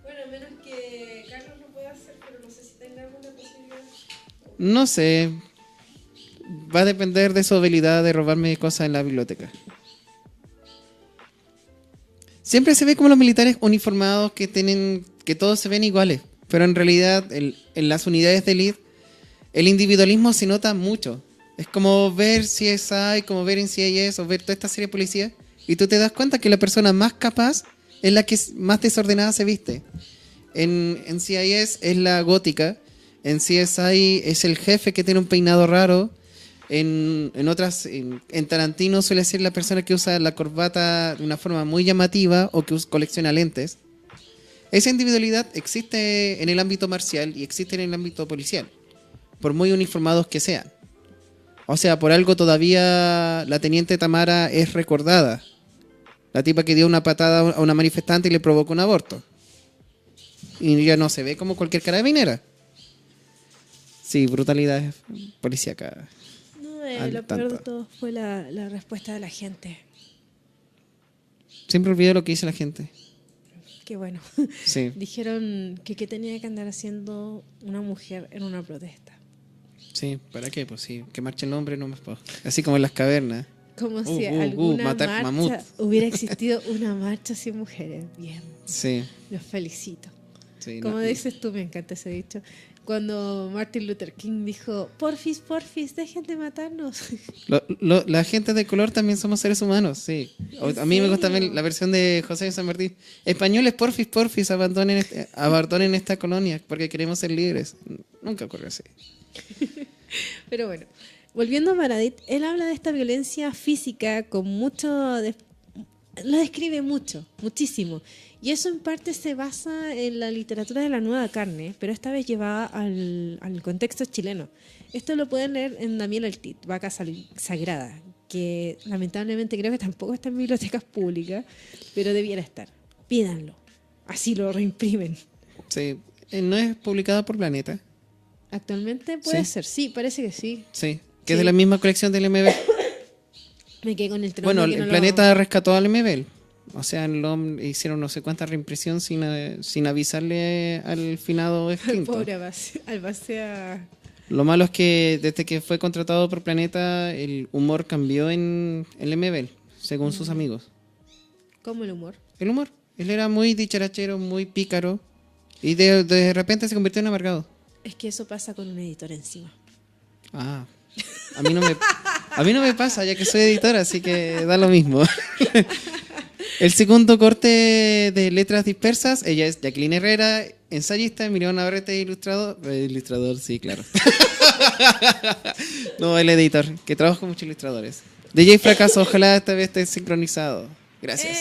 Bueno, menos que Carlos lo pueda hacer, pero no sé si tenga alguna posibilidad. No sé. Va a depender de su habilidad de robarme cosas en la biblioteca. Siempre se ve como los militares uniformados que todos se ven iguales. Pero en realidad, en las unidades de elite, el individualismo se nota mucho. Es como ver CSI, como ver NCIS o ver toda esta serie de policías. Y tú te das cuenta que la persona más capaz es la que más desordenada se viste. En NCIS es la gótica. En CSI es el jefe que tiene un peinado raro. En Tarantino suele ser la persona que usa la corbata de una forma muy llamativa o que colecciona lentes. Esa individualidad existe en el ámbito marcial y existe en el ámbito policial, por muy uniformados que sean. O sea, por algo todavía la teniente Tamara es recordada. La tipa que dio una patada a una manifestante y le provocó un aborto. Y ya no se ve como cualquier carabinera. Sí, brutalidad policíaca. No, lo peor de todo fue la respuesta de la gente. Siempre olvido lo que dice la gente. Qué bueno. Sí. Dijeron que qué tenía que andar haciendo una mujer en una protesta. Sí, ¿para qué? Pues sí, que marche el hombre no más. Así como en las cavernas. Como si alguna matar marcha mamut. hubiera existido una marcha sin mujeres. Bien. Sí. Los felicito. Sí, Como dices tú, me encanta ese dicho. Cuando Martin Luther King dijo, porfis, dejen de matarnos. La gente de color también somos seres humanos, sí. A mí me gusta la versión de José de San Martín. Españoles, porfis, abandonen esta colonia porque queremos ser libres. Nunca ocurre así. Pero bueno, volviendo a Baradit, él habla de esta violencia física con mucho... Lo describe muchísimo. Y eso en parte se basa en la literatura de la nueva carne, pero esta vez llevada al contexto chileno. Esto lo pueden leer en Daniel Altit, Vaca Sagrada, que lamentablemente creo que tampoco está en bibliotecas públicas, pero debiera estar. Pídanlo, así lo reimprimen. Sí, ¿no es publicada por Planeta? Actualmente puede ser, sí, parece que sí. Sí, que es de la misma colección del MB. Me quedé con el tren. Bueno, el Planeta rescató al MB. O sea, hicieron no sé cuánta reimpresión sin avisarle al finado extinto. Pobre Albacea. Lo malo es que desde que fue contratado por Planeta, el humor cambió en el MB, según sus amigos. ¿Cómo el humor? El humor. Él era muy dicharachero, muy pícaro. Y de repente se convirtió en amargado. Es que eso pasa con un editor encima. Ah, a mí no me pasa, ya que soy editora, así que da lo mismo. El segundo corte de Letras Dispersas, ella es Jacqueline Herrera, ensayista, Emiliano Navarrete, ilustrador, sí, claro. No, el editor, que trabaja con muchos ilustradores. DJ Fracaso, ojalá esta vez esté sincronizado. Gracias.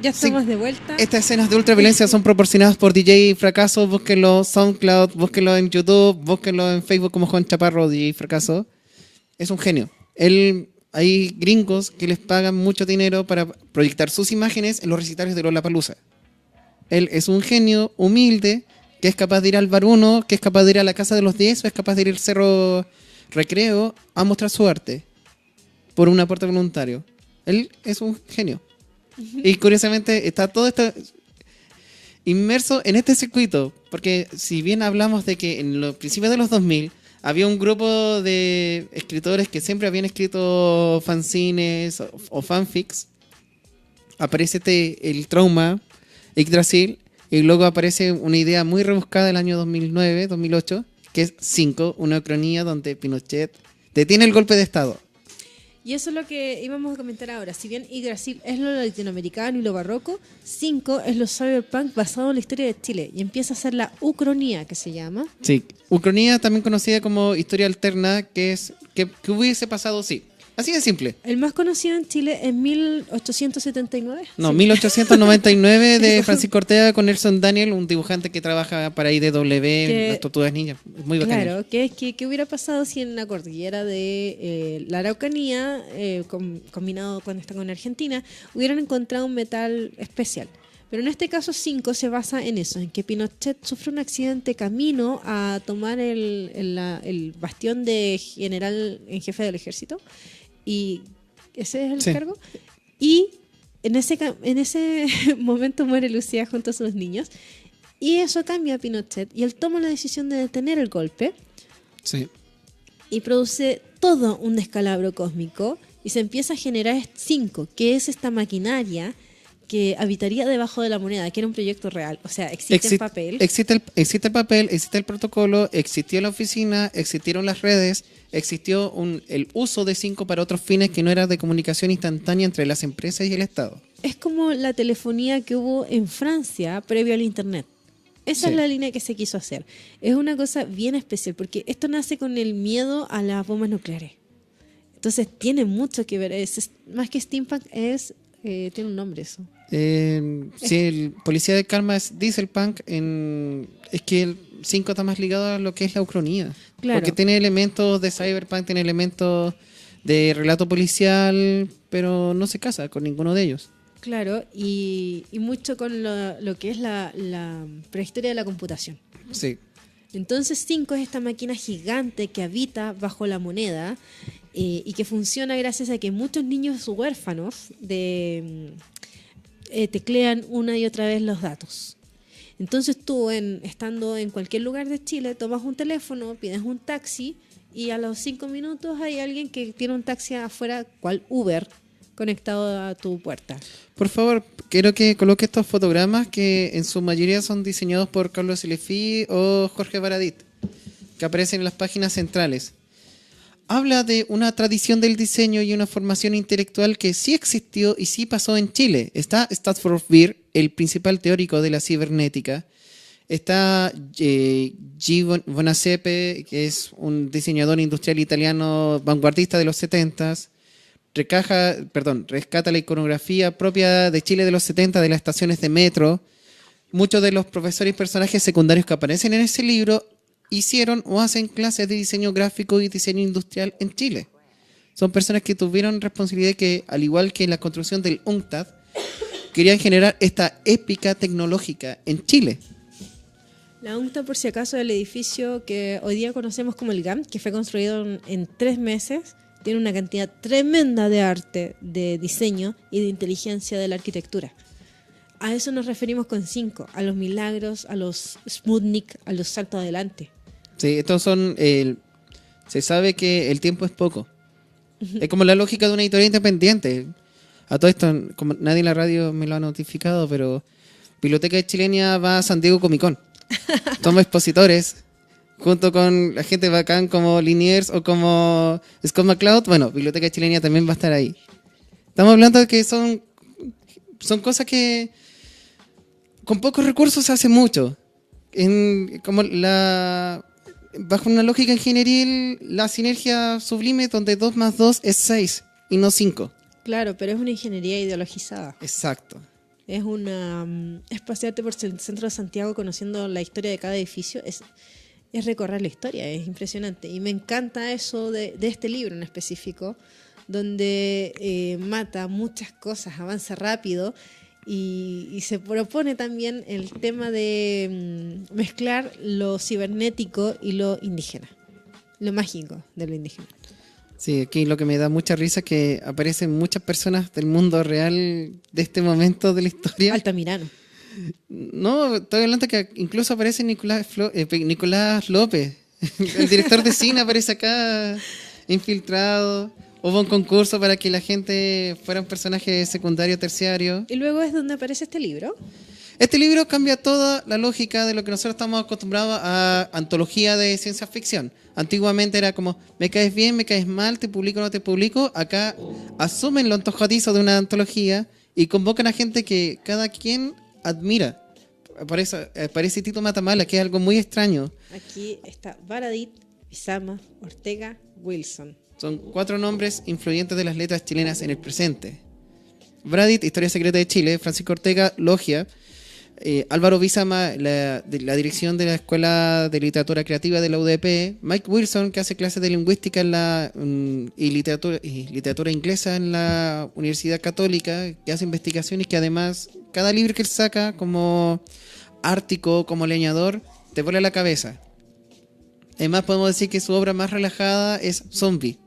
Ya estamos de vuelta. Estas escenas de ultraviolencia son proporcionadas por DJ Fracaso. Búsquenlo en SoundCloud, búsquenlo en YouTube, búsquenlo en Facebook como Juan Chaparro, DJ Fracaso. Es un genio. Hay gringos que les pagan mucho dinero para proyectar sus imágenes en los recitales de Lollapalooza. Él es un genio humilde que es capaz de ir al Bar 1, que es capaz de ir a la Casa de los 10 o es capaz de ir al Cerro Recreo a mostrar su arte por un aporte voluntario. Él es un genio. Y curiosamente está todo esto inmerso en este circuito, porque si bien hablamos de que en los principios de los 2000 había un grupo de escritores que siempre habían escrito fanzines o fanfics, aparece el Trauma, Yggdrasil, y luego aparece una idea muy rebuscada del año 2009, 2008, que es 5, una ucronía donde Pinochet detiene el golpe de Estado. Y eso es lo que íbamos a comentar ahora. Si bien Yggdrasil es lo latinoamericano y lo barroco, 5 es lo cyberpunk basado en la historia de Chile. Y empieza a ser la ucronía, que se llama. Sí, ucronía también conocida como historia alterna, que es que hubiese pasado, sí. Así de simple. El más conocido en Chile es 1879. No, Sí. 1899 de Francisco Ortega con Nelson Daniel, un dibujante que trabaja para IDW, las Tortugas Ninjas. Muy bacán. Claro, ¿qué hubiera pasado si en la cordillera de la Araucanía, combinado con Argentina, hubieran encontrado un metal especial? Pero en este caso 5 se basa en eso, en que Pinochet sufre un accidente camino a tomar el bastión de general en jefe del ejército, y ese es el Sí. cargo, y en ese momento muere Lucía junto a sus niños, y eso cambia a Pinochet, y él toma la decisión de detener el golpe, Sí. y produce todo un descalabro cósmico, y se empieza a generar 5, que es esta maquinaria que habitaría debajo de la moneda, que era un proyecto real. O sea, existe en papel. Existe el papel, existe el protocolo, existió la oficina, existieron las redes, existió el uso de 5 para otros fines que no era de comunicación instantánea entre las empresas y el Estado. Es como la telefonía que hubo en Francia previo al Internet. Esa Sí. es la línea que se quiso hacer. Es una cosa bien especial, porque esto nace con el miedo a las bombas nucleares. Entonces tiene mucho que ver. Más que steampunk, tiene un nombre eso. Sí, el Policía de Calma es Dieselpunk. Es que el 5 está más ligado a lo que es la ucronía. Claro. Porque tiene elementos de cyberpunk, tiene elementos de relato policial, pero no se casa con ninguno de ellos. Claro, y mucho con lo que es la prehistoria de la computación. Sí. Entonces 5 es esta máquina gigante que habita bajo la moneda y que funciona gracias a que muchos niños huérfanos teclean una y otra vez los datos. Entonces tú, estando en cualquier lugar de Chile, tomas un teléfono, pides un taxi y a los 5 minutos hay alguien que tiene un taxi afuera, cual Uber, conectado a tu puerta. Por favor, quiero que coloque estos fotogramas que en su mayoría son diseñados por Carlos Elefi o Jorge Baradit, que aparecen en las páginas centrales. Habla de una tradición del diseño y una formación intelectual que sí existió y sí pasó en Chile. Está Stafford Beer, el principal teórico de la cibernética. Está G. Bonacepe, que es un diseñador industrial italiano vanguardista de los 70s. Rescata la iconografía propia de Chile de los 70 de las estaciones de metro. Muchos de los profesores y personajes secundarios que aparecen en ese libro hicieron o hacen clases de diseño gráfico y diseño industrial en Chile. Son personas que tuvieron responsabilidad que, al igual que en la construcción del UNCTAD, querían generar esta épica tecnológica en Chile. La UNCTAD, por si acaso, es el edificio que hoy día conocemos como el GAM, que fue construido en 3 meses. Tiene una cantidad tremenda de arte, de diseño y de inteligencia de la arquitectura. A eso nos referimos con 5, a los milagros, a los Sputnik, a los saltos adelante. Sí, estos son... se sabe que el tiempo es poco. Es como la lógica de una editorial independiente. A todo esto, como nadie en la radio me lo ha notificado, pero Biblioteca Chilena va a San Diego Comic Con. Somos expositores, junto con la gente bacán como Liniers o como Scott McCloud. Bueno, Biblioteca Chilena también va a estar ahí. Estamos hablando de que son cosas que con pocos recursos se hace mucho. Bajo una lógica ingenieril, la sinergia sublime donde 2 más 2 es 6 y no 5. Claro, pero es una ingeniería ideologizada. Exacto. Es es pasearte por el centro de Santiago conociendo la historia de cada edificio. Es recorrer la historia, es impresionante. Y me encanta eso de este libro en específico, donde mata muchas cosas, avanza rápido y se propone también el tema de mezclar lo cibernético y lo indígena, lo mágico de lo indígena. Sí, aquí lo que me da mucha risa es que aparecen muchas personas del mundo real de este momento de la historia. Altamirano. No, estoy hablando que incluso aparece Nicolás López, el director de cine aparece acá, infiltrado. Hubo un concurso para que la gente fuera un personaje secundario, terciario. Y luego es donde aparece este libro. Este libro cambia toda la lógica de lo que nosotros estamos acostumbrados a antología de ciencia ficción. Antiguamente era como, me caes bien, me caes mal, te publico o no te publico. Acá asumen lo antojadizo de una antología y convocan a gente que cada quien admira. Aparece Tito Matamala, que es algo muy extraño. Aquí está Baradit, Bizama, Ortega, Wilson. Son 4 nombres influyentes de las letras chilenas en el presente. Baradit, Historia Secreta de Chile. Francisco Ortega, Logia. Álvaro Bizama, la dirección de la Escuela de Literatura Creativa de la UDP. Mike Wilson, que hace clases de lingüística y literatura inglesa en la Universidad Católica, que hace investigaciones que además, cada libro que él saca como ártico, como leñador, te vuela la cabeza. Además podemos decir que su obra más relajada es Zombie,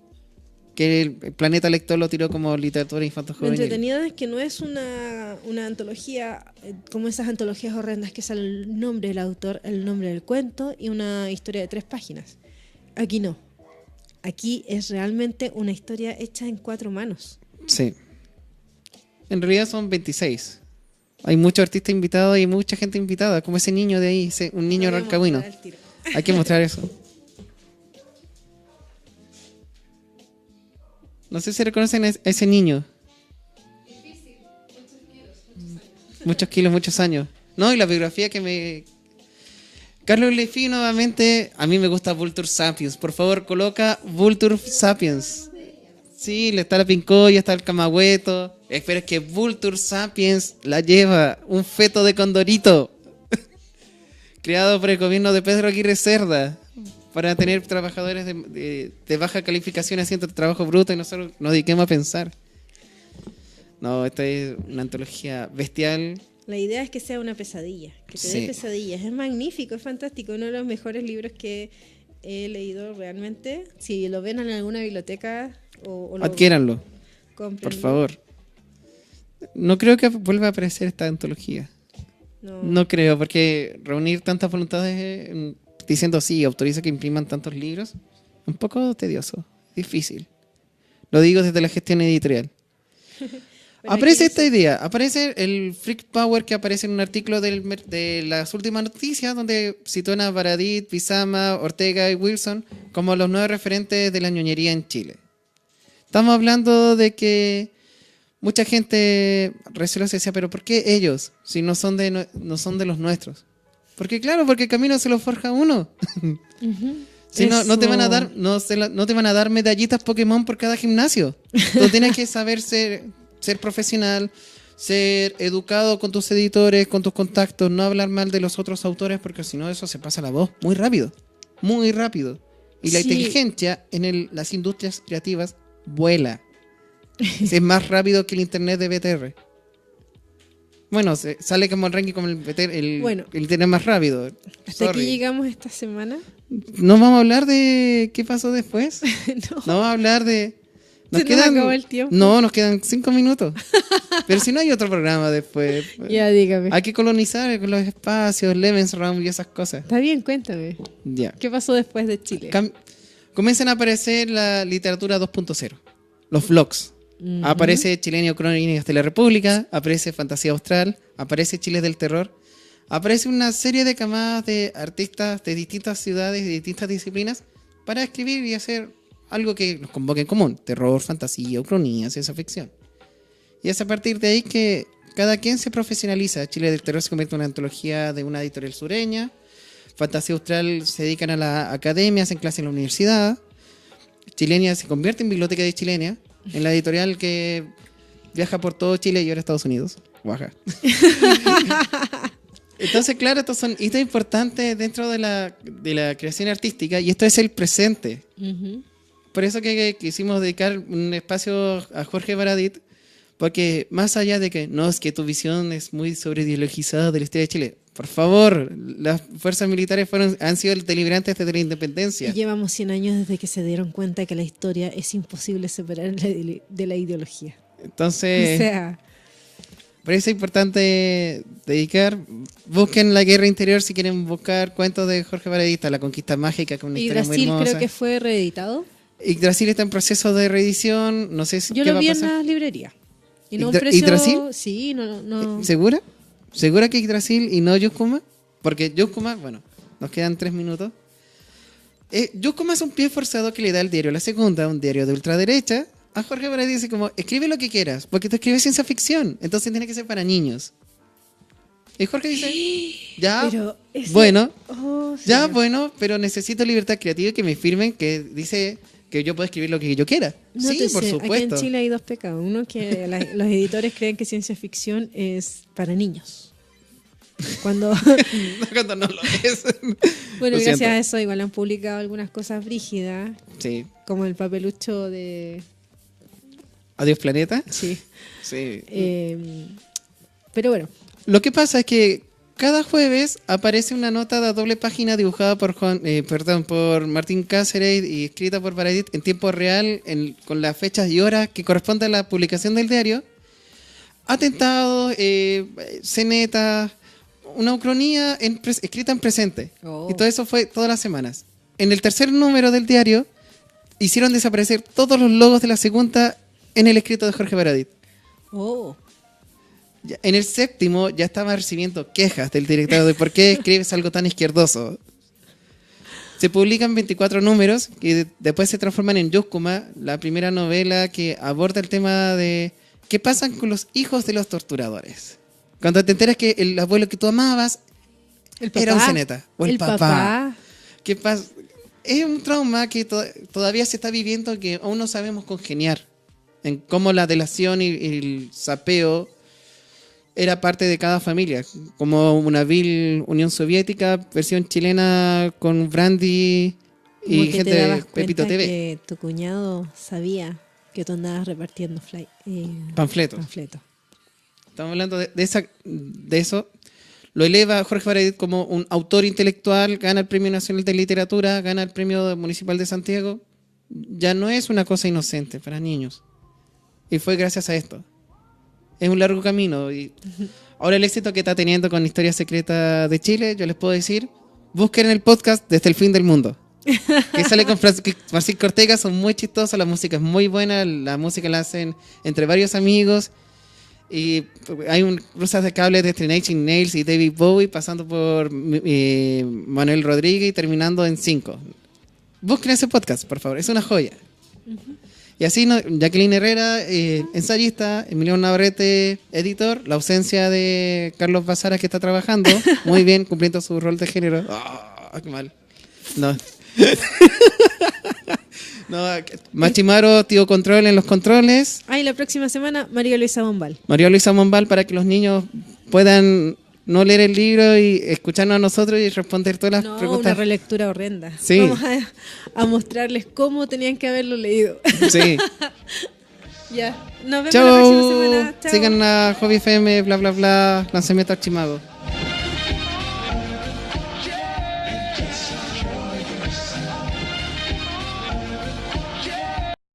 que el Planeta Lector lo tiró como literatura infanto-juvenil. Lo entretenido es que no es una antología como esas antologías horrendas que sale el nombre del autor, el nombre del cuento y una historia de 3 páginas. Aquí no. Aquí es realmente una historia hecha en 4 manos. Sí. En realidad son 26. Hay muchos artistas invitados y mucha gente invitada, como ese niño de ahí, un niño rancagüino. Hay que mostrar eso. No sé si reconocen a ese niño. Difícil, muchos kilos, muchos años. No, y la biografía que me... Carlos Lefy nuevamente, a mí me gusta Vulture Sapiens. Por favor, coloca Vulture Sapiens. Sí, le está la Pincoya, está el Camagüeto. Pero es que Vulture Sapiens la lleva un feto de condorito. Creado por el gobierno de Pedro Aguirre Cerda, para tener trabajadores de baja calificación haciendo trabajo bruto y nosotros nos dediquemos a pensar. No, esta es una antología bestial. La idea es que sea una pesadilla, que te dé pesadillas. Es magnífico, es fantástico. Uno de los mejores libros que he leído realmente. Si lo ven en alguna biblioteca o adquiéranlo, cómprenlo. Por favor. No creo que vuelva a aparecer esta antología. No creo, porque reunir tantas voluntades diciendo sí, autoriza que impriman tantos libros, un poco tedioso, difícil. Lo digo desde la gestión editorial. Aparece esta idea, aparece el Freak Power que aparece en un artículo de las últimas noticias donde citó a Baradit, Bizama, Ortega y Wilson como los 9 referentes de la ñoñería en Chile. Estamos hablando de que mucha gente recelosa decía, pero ¿por qué ellos? Si no son de los nuestros. Porque claro, porque el camino se lo forja uno. Si no te van a dar, no te van a dar medallitas Pokémon por cada gimnasio. Tú tienes que saber ser profesional, ser educado con tus editores, con tus contactos, no hablar mal de los otros autores, porque si no eso se pasa la voz muy rápido. Muy rápido. Y la inteligencia en las industrias creativas vuela. Es más rápido que el internet de BTR. Bueno, sale como el ranking como el internet más rápido. Hasta aquí llegamos esta semana. ¿No vamos a hablar de qué pasó después? No vamos a hablar de... Nos acabó el tiempo. No, nos quedan 5 minutos. Pero si no hay otro programa después. Ya, dígame. Hay que colonizar con los espacios, Lebensraum y esas cosas. Está bien, cuéntame. Ya. ¿Qué pasó después de Chile? Comienzan a aparecer la literatura 2.0. Los vlogs. Aparece Chilenio Crónicas de la República, aparece Fantasía Austral, aparece Chile del Terror, aparece una serie de camadas de artistas de distintas ciudades y de distintas disciplinas para escribir y hacer algo que nos convoque en común: terror, fantasía, ucronía, ciencia ficción. Y es a partir de ahí que cada quien se profesionaliza. Chile del Terror se convierte en una antología de una editorial sureña, Fantasía Austral se dedican a la academia, hacen clases en la universidad, Chilenia se convierte en Biblioteca de Chilenia, en la editorial que viaja por todo Chile y ahora Estados Unidos. Guaja. Entonces, claro, estos son hitos importantes dentro de la creación artística y esto es el presente. Ujú. Por eso que quisimos dedicar un espacio a Jorge Baradit, porque más allá de que no, es que tu visión es muy sobreideologizada de la historia de Chile, por favor, las fuerzas militares han sido deliberantes desde la independencia. Y llevamos 100 años desde que se dieron cuenta que la historia es imposible separar de la ideología. Entonces, O sea, por eso es importante dedicar. Busquen La Guerra Interior si quieren buscar cuentos de Jorge Baradit, La Conquista Mágica, que es una historia muy Yggdrasil hermosa. creo que fue reeditado. Yggdrasil está en proceso de reedición, no sé si Yo qué lo va a vi en pasar. la librería. Y no un ¿Yggdra- precio... Yggdrasil? Sí, no. ¿Segura? ¿Segura que Yggdrasil y no Yukuma? Porque Yukuma, bueno, nos quedan 3 minutos. Yukuma es un pie forzado que le da el diario La Segunda, un diario de ultraderecha. A Jorge Baradit dice como, escribe lo que quieras, porque tú escribes ciencia ficción, entonces tiene que ser para niños. Y Jorge dice, ya, Pero ese- bueno, Oh, ya, señor. bueno, pero necesito libertad creativa y que me firmen que dice que yo puedo escribir lo que yo quiera. Sí, Nótese, por aquí en supuesto. Chile hay dos pecados. Uno, que los editores creen que ciencia ficción es para niños. Cuando, Cuando no lo es. bueno, Lo gracias siento. a eso igual han publicado algunas cosas brígidas, Sí. como el papelucho de... Adiós, planeta. Sí. Sí. Pero bueno, Lo que pasa es que cada jueves aparece una nota de doble página dibujada por Martín Cáceres y escrita por Baradit en tiempo real, con las fechas y horas que corresponden a la publicación del diario. Atentados, cenetas, una ucronía escrita en presente. Oh. Y todo eso fue todas las semanas. En el tercer número del diario hicieron desaparecer todos los logos de la segunda en el escrito de Jorge Baradit. oh, En el séptimo ya estaba recibiendo quejas del director de por qué escribes algo tan izquierdoso. Se publican 24 números que después se transforman en Yukuma, la primera novela que aborda el tema de qué pasa con los hijos de los torturadores. Cuando te enteras que el abuelo que tú amabas el papá. era un ceneta. O el papá. papá. ¿Qué pasa? Es un trauma que todavía se está viviendo que aún no sabemos congeniar. En cómo la delación y el sapeo era parte de cada familia. Como una vil Unión Soviética, versión chilena con Brandy Como y que gente te de dabas Pepito cuenta TV. que tu cuñado sabía que tú andabas repartiendo Panfletos. panfletos. Estamos hablando de eso. Lo eleva Jorge Baradit como un autor intelectual, gana el Premio Nacional de Literatura, gana el Premio Municipal de Santiago. Ya no es una cosa inocente para niños. Y fue gracias a esto. Es un largo camino. Y ahora el éxito que está teniendo con Historia Secreta de Chile, yo les puedo decir, busquen el podcast Desde el Fin del Mundo. Que sale con Francisco Ortega, son muy chistosos, la música es muy buena, la música la hacen entre varios amigos. Y hay un cruzas de cables de Three Inch Nails y David Bowie, pasando por Manuel Rodríguez y terminando en 5. Busquen ese podcast, por favor, es una joya. Y así, Jacqueline Herrera, ensayista, Emiliano Navarrete, editor, la ausencia de Carlos Bazara, que está trabajando muy bien, cumpliendo su rol de género. ¡Ah, qué mal! No. No, Machimaro, tío Control en los controles. Y la próxima semana, María Luisa Bombal. María Luisa Monval, para que los niños puedan no leer el libro y escucharnos a nosotros y responder todas las No, una preguntas. relectura horrenda. Sí. Vamos a mostrarles cómo tenían que haberlo leído. Sí. Ya, nos vemos la próxima Chau. semana. Chao. Sigan a Hobby FM, bla, bla, bla. Lanzamiento Archimago.